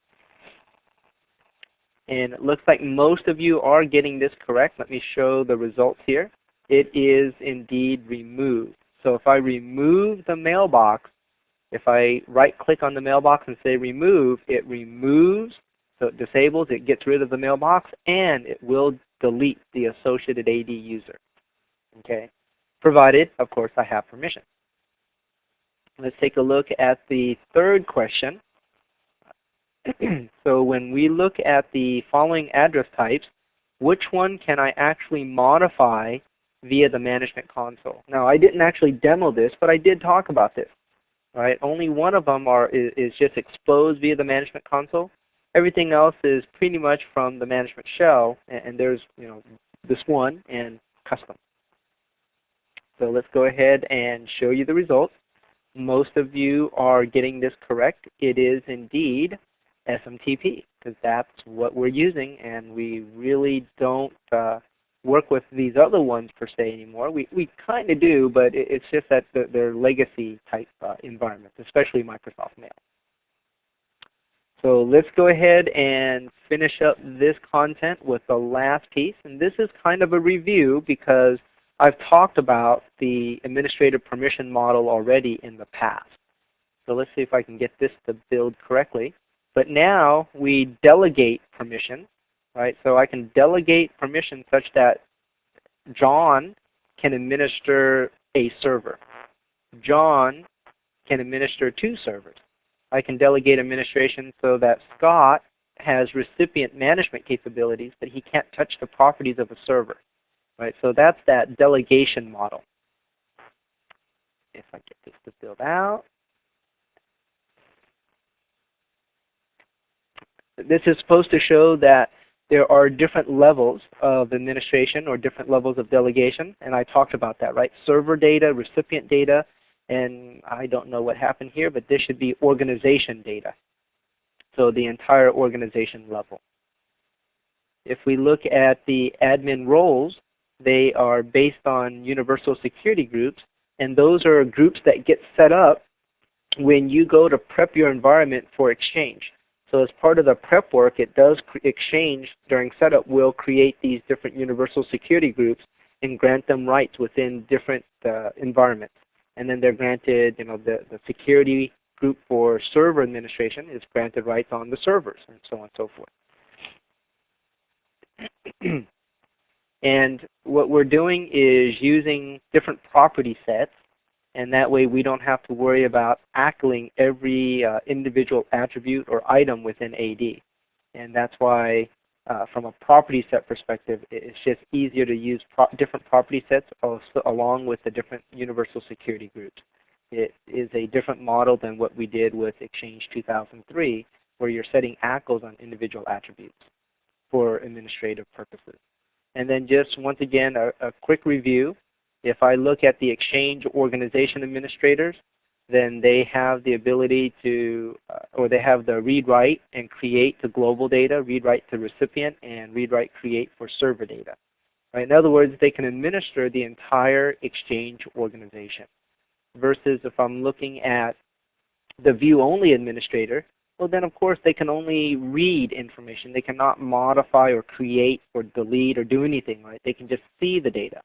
And it looks like most of you are getting this correct. Let me show the results here. It is indeed removed. So if I remove the mailbox, if I right-click on the mailbox and say remove, it removes, so it disables, it gets rid of the mailbox, and it will delete the associated AD user. Okay, provided, of course, I have permission. Let's take a look at the third question. So when we look at the following address types, which one can I actually modify via the management console? Now, I didn't actually demo this, but I did talk about this. Right? Only one of them is just exposed via the management console. Everything else is pretty much from the management shell, and there's this one and custom. So let's go ahead and show you the results. Most of you are getting this correct. It is indeed SMTP because that's what we're using, and we really don't work with these other ones per se anymore. We kind of do, but it's just that they're legacy type environments, especially Microsoft Mail. So let's go ahead and finish up this content with the last piece. And this is kind of a review because I've talked about the administrative permission model already in the past. So let's see if I can get this to build correctly. But now we delegate permission. Right, so I can delegate permission such that John can administer a server. John can administer 2 servers. I can delegate administration so that Scott has recipient management capabilities, but he can't touch the properties of a server. Right, so that's that delegation model. If I get this to build out. This is supposed to show that there are different levels of administration or different levels of delegation, and I talked about that, right? Server data, recipient data, and I don't know what happened here, but this should be organization data. So the entire organization level. If we look at the admin roles, they are based on universal security groups, and those are groups that get set up when you go to prep your environment for Exchange. So as part of the prep work, it does Exchange during setup will create these different universal security groups and grant them rights within different environments. And then they're granted, the security group for server administration is granted rights on the servers, and so on and so forth. And what we're doing is using different property sets, and that way we don't have to worry about ACLing every individual attribute or item within AD. And that's why from a property set perspective, it's just easier to use different property sets also along with the different universal security groups. It is a different model than what we did with Exchange 2003, where you're setting ACLs on individual attributes for administrative purposes. And then just once again, a quick review. If I look at the Exchange organization administrators, then they have the ability to, or they have the read-write and create to global data, read-write to recipient, and read-write create for server data. Right? In other words, they can administer the entire Exchange organization. Versus if I'm looking at the view-only administrator, well then of course they can only read information. They cannot modify or create or delete or do anything, right? They can just see the data.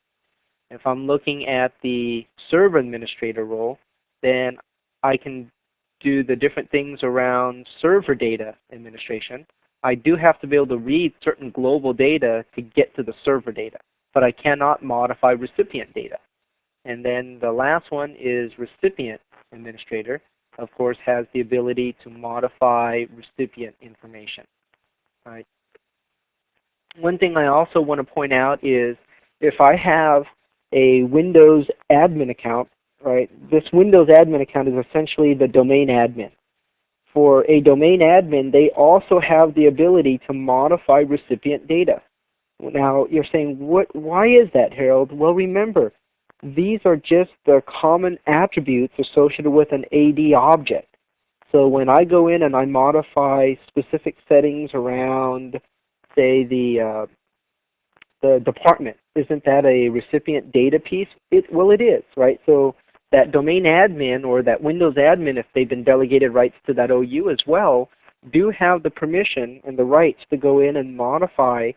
If I'm looking at the server administrator role, then I can do the different things around server data administration. I do have to be able to read certain global data to get to the server data, but I cannot modify recipient data. And then the last one is recipient administrator, of course, has the ability to modify recipient information. Right. One thing I also want to point out is if I have a Windows admin account, right, this Windows admin account is essentially the domain admin. For a domain admin, they also have the ability to modify recipient data. Now, you're saying, why is that, Harold? Well, remember, these are just the common attributes associated with an AD object. So when I go in and I modify specific settings around, say, the department, isn't that a recipient data piece? Well, it is, right? So that domain admin or that Windows admin, if they've been delegated rights to that OU as well, do have the permission and the rights to go in and modify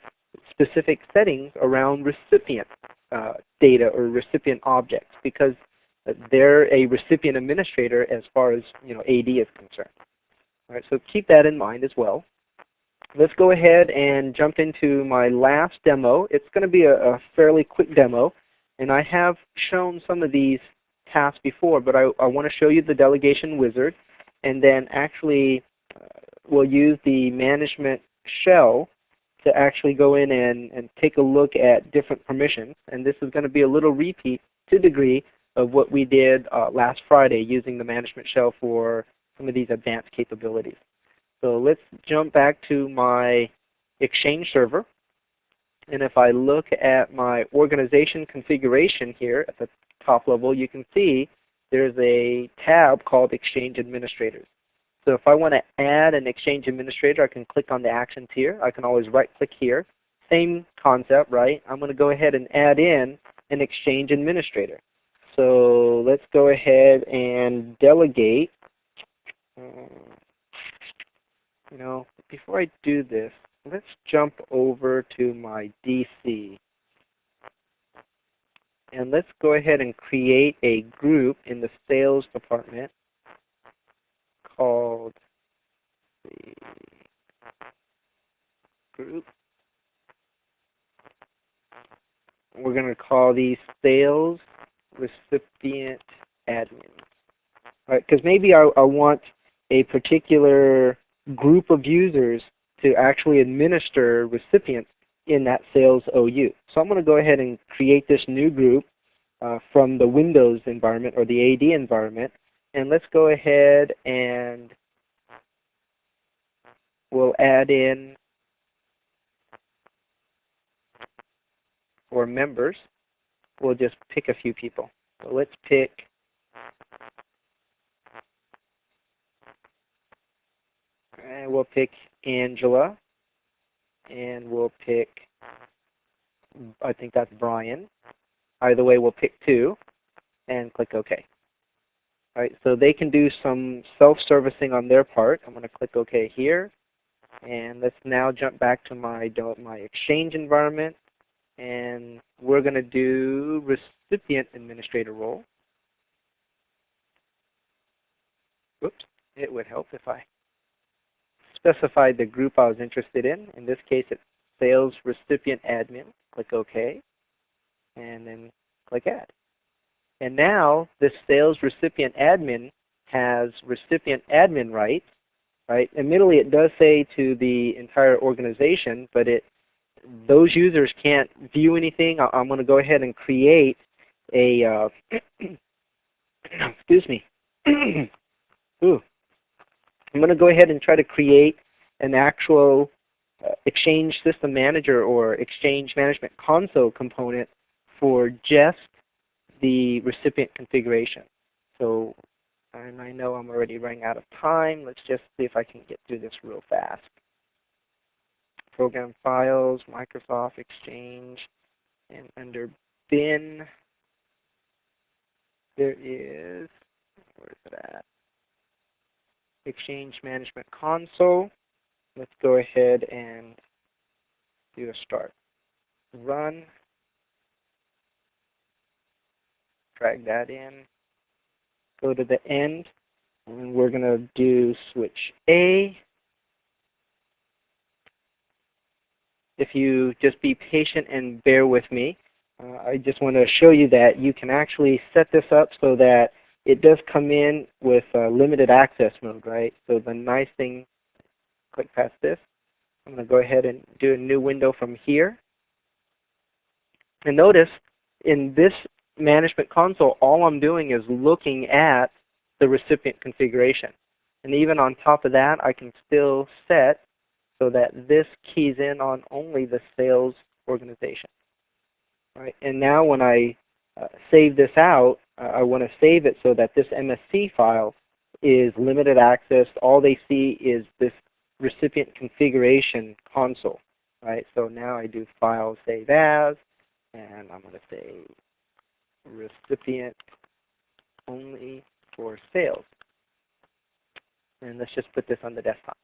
specific settings around recipient data or recipient objects, because they're a recipient administrator as far as AD is concerned. All right, so keep that in mind as well. Let's go ahead and jump into my last demo. It's going to be a fairly quick demo, and I have shown some of these tasks before, but I want to show you the delegation wizard, and then actually we'll use the management shell to actually go in and take a look at different permissions. And this is going to be a little repeat to a degree of what we did last Friday using the management shell for some of these advanced capabilities. So let's jump back to my Exchange server. And if I look at my organization configuration here at the top level, you can see there's a tab called Exchange Administrators. So if I want to add an Exchange administrator, I can click on the actions here. I can always right-click here. Same concept, right? I'm going to go ahead and add in an Exchange administrator. So let's go ahead and delegate. Before I do this, let's jump over to my DC. And let's go ahead and create a group in the sales department called the group. We're going to call these sales recipient admins. Right, because maybe I want a particular group of users to actually administer recipients in that sales OU. So I'm going to go ahead and create this new group from the Windows environment or the AD environment. And let's go ahead and we'll add in for members. We'll just pick a few people. So let's pick Angela, and we'll pick, I think that's Brian. Either way, we'll pick two and click OK. All right, so they can do some self-servicing on their part. I'm going to click OK here. And let's now jump back to my Exchange environment. And we're going to do recipient administrator role. Whoops, it would help if I specified the group I was interested in. In this case, it's Sales Recipient Admin. Click OK, and then click Add. And now this Sales Recipient Admin has recipient admin rights, right? Admittedly, it does say to the entire organization, but those users can't view anything. I'm going to go ahead and create a, excuse me. Ooh. I'm going to go ahead and try to create an actual Exchange System Manager or Exchange Management Console component for just the recipient configuration. So, and I know I'm already running out of time. Let's just see if I can get through this real fast. Program Files, Microsoft Exchange, and under bin, there is, where is it at? Exchange Management Console. Let's go ahead and do a start. Run. Drag that in. Go to the end. And we're going to do switch A. If you just be patient and bear with me, I just want to show you that you can actually set this up so that it does come in with limited access mode, right? So the nice thing, click past this. I'm going to go ahead and do a new window from here. And notice in this management console, all I'm doing is looking at the recipient configuration. And even on top of that, I can still set so that this keys in on only the sales organization. Right? And now when I save this out, I want to save it so that this MSC file is limited access. All they see is this recipient configuration console. Right? So now I do File Save As, and I'm going to say recipient only for sales. And let's just put this on the desktop.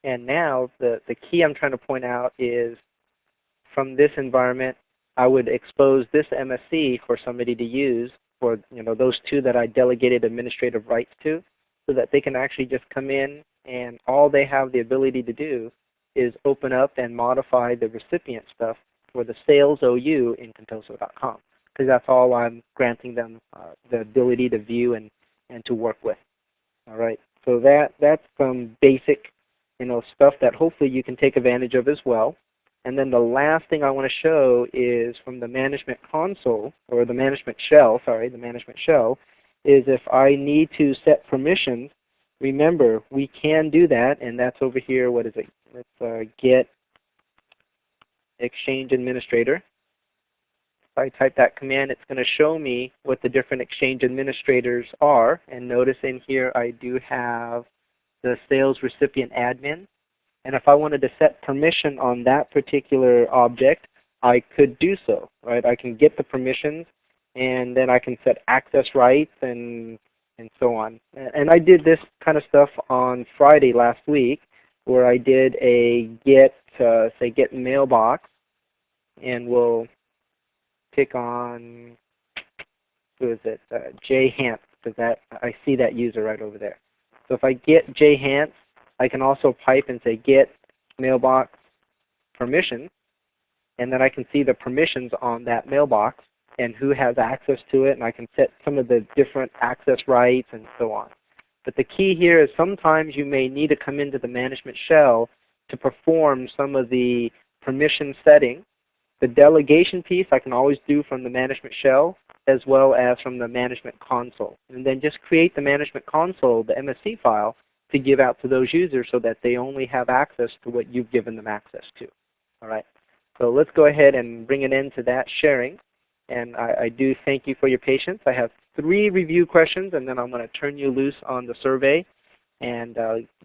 And now the key I'm trying to point out is from this environment, I would expose this MSC for somebody to use for those two that I delegated administrative rights to, so that they can actually just come in and all they have the ability to do is open up and modify the recipient stuff for the sales OU in Contoso.com, because that's all I'm granting them the ability to view and to work with. All right, so that's some basic stuff that hopefully you can take advantage of as well. And then the last thing I want to show is from the management console, or the management shell, is if I need to set permissions, remember, we can do that, and that's over here. What is it? Let's get Exchange Administrator. If I type that command, it's going to show me what the different Exchange administrators are. And notice in here I do have the Sales Recipient Admin. And if I wanted to set permission on that particular object, I could do so. Right? I can get the permissions, and then I can set access rights and so on. And I did this kind of stuff on Friday last week, where I did a get mailbox, and we'll pick on, who is it, Jay Hance, because I see that user right over there. So if I get Jay Hance, I can also pipe and say get mailbox permissions, and then I can see the permissions on that mailbox and who has access to it, and I can set some of the different access rights and so on. But the key here is sometimes you may need to come into the management shell to perform some of the permission setting. The delegation piece I can always do from the management shell as well as from the management console. And then just create the management console, the MSC file, to give out to those users so that they only have access to what you've given them access to. All right. So let's go ahead and bring an end to that sharing. And I do thank you for your patience. I have 3 review questions, and then I'm going to turn you loose on the survey and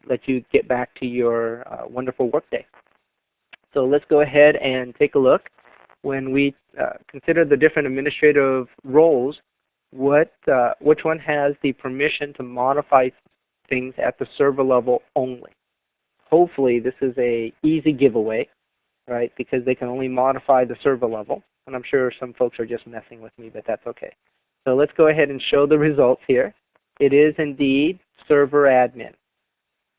let you get back to your wonderful workday. So let's go ahead and take a look. When we consider the different administrative roles, which one has the permission to modify things at the server level only? Hopefully this is a easy giveaway, right, because they can only modify the server level. And I'm sure some folks are just messing with me, but that's okay. So let's go ahead and show the results here. It is indeed server admin,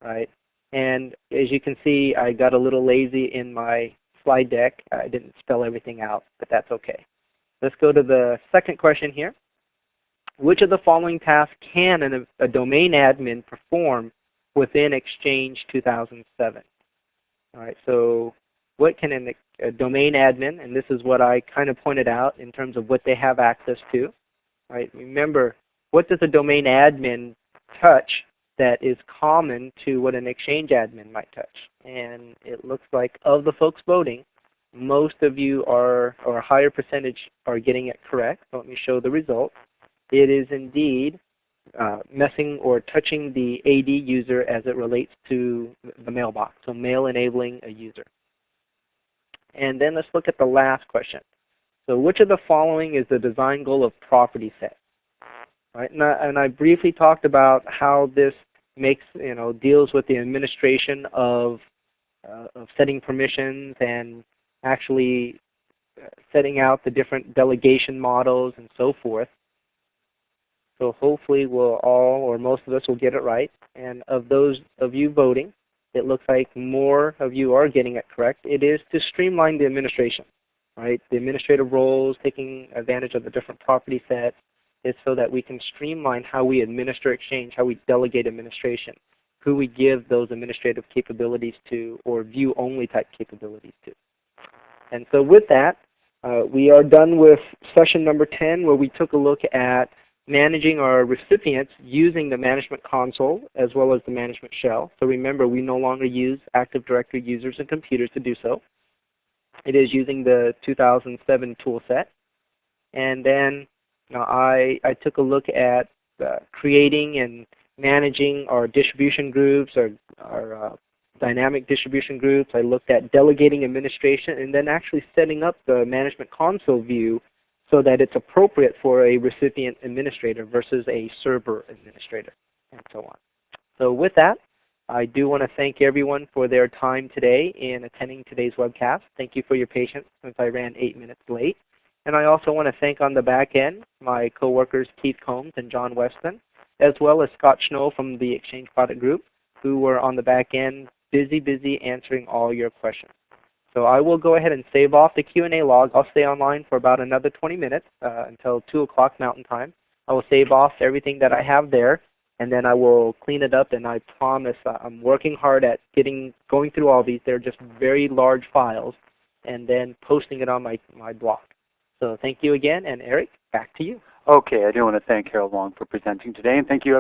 right? And as you can see, I got a little lazy in my slide deck. I didn't spell everything out, but that's okay. Let's go to the second question here. Which of the following tasks can a domain admin perform within Exchange 2007? All right, so what can a domain admin, and this is what I kind of pointed out in terms of what they have access to, right? Remember, what does a domain admin touch that is common to what an Exchange admin might touch? And it looks like of the folks voting, most of you are, or a higher percentage are getting it correct. So let me show the results. It is indeed messing or touching the AD user as it relates to the mailbox, so mail enabling a user. And then let's look at the last question. So which of the following is the design goal of property set? Right, and I briefly talked about how this makes, deals with the administration of setting permissions and actually setting out the different delegation models and so forth. So hopefully we'll all, or most of us, will get it right. And of those of you voting, it looks like more of you are getting it correct. It is to streamline the administration, right? The administrative roles, taking advantage of the different property sets, is so that we can streamline how we administer Exchange, how we delegate administration, who we give those administrative capabilities to, or view-only type capabilities to. And so with that, we are done with session number 10, where we took a look at managing our recipients using the management console as well as the management shell. So remember, we no longer use Active Directory users and computers to do so. It is using the 2007 tool set. And then I took a look at creating and managing our distribution groups, our dynamic distribution groups. I looked at delegating administration and then actually setting up the management console view so that it's appropriate for a recipient administrator versus a server administrator, and so on. So with that, I do want to thank everyone for their time today in attending today's webcast. Thank you for your patience since I ran 8 minutes late. And I also want to thank on the back end my coworkers Keith Combs and John Weston, as well as Scott Schnoll from the Exchange Product Group, who were on the back end busy answering all your questions. So I will go ahead and save off the Q&A log. I'll stay online for about another 20 minutes until 2 o'clock Mountain Time. I will save off everything that I have there, and then I will clean it up, and I promise I'm working hard at going through all these. They're just very large files, and then posting it on my blog. So thank you again, and Eric, back to you. Okay, I do want to thank Harold Wong for presenting today, and thank you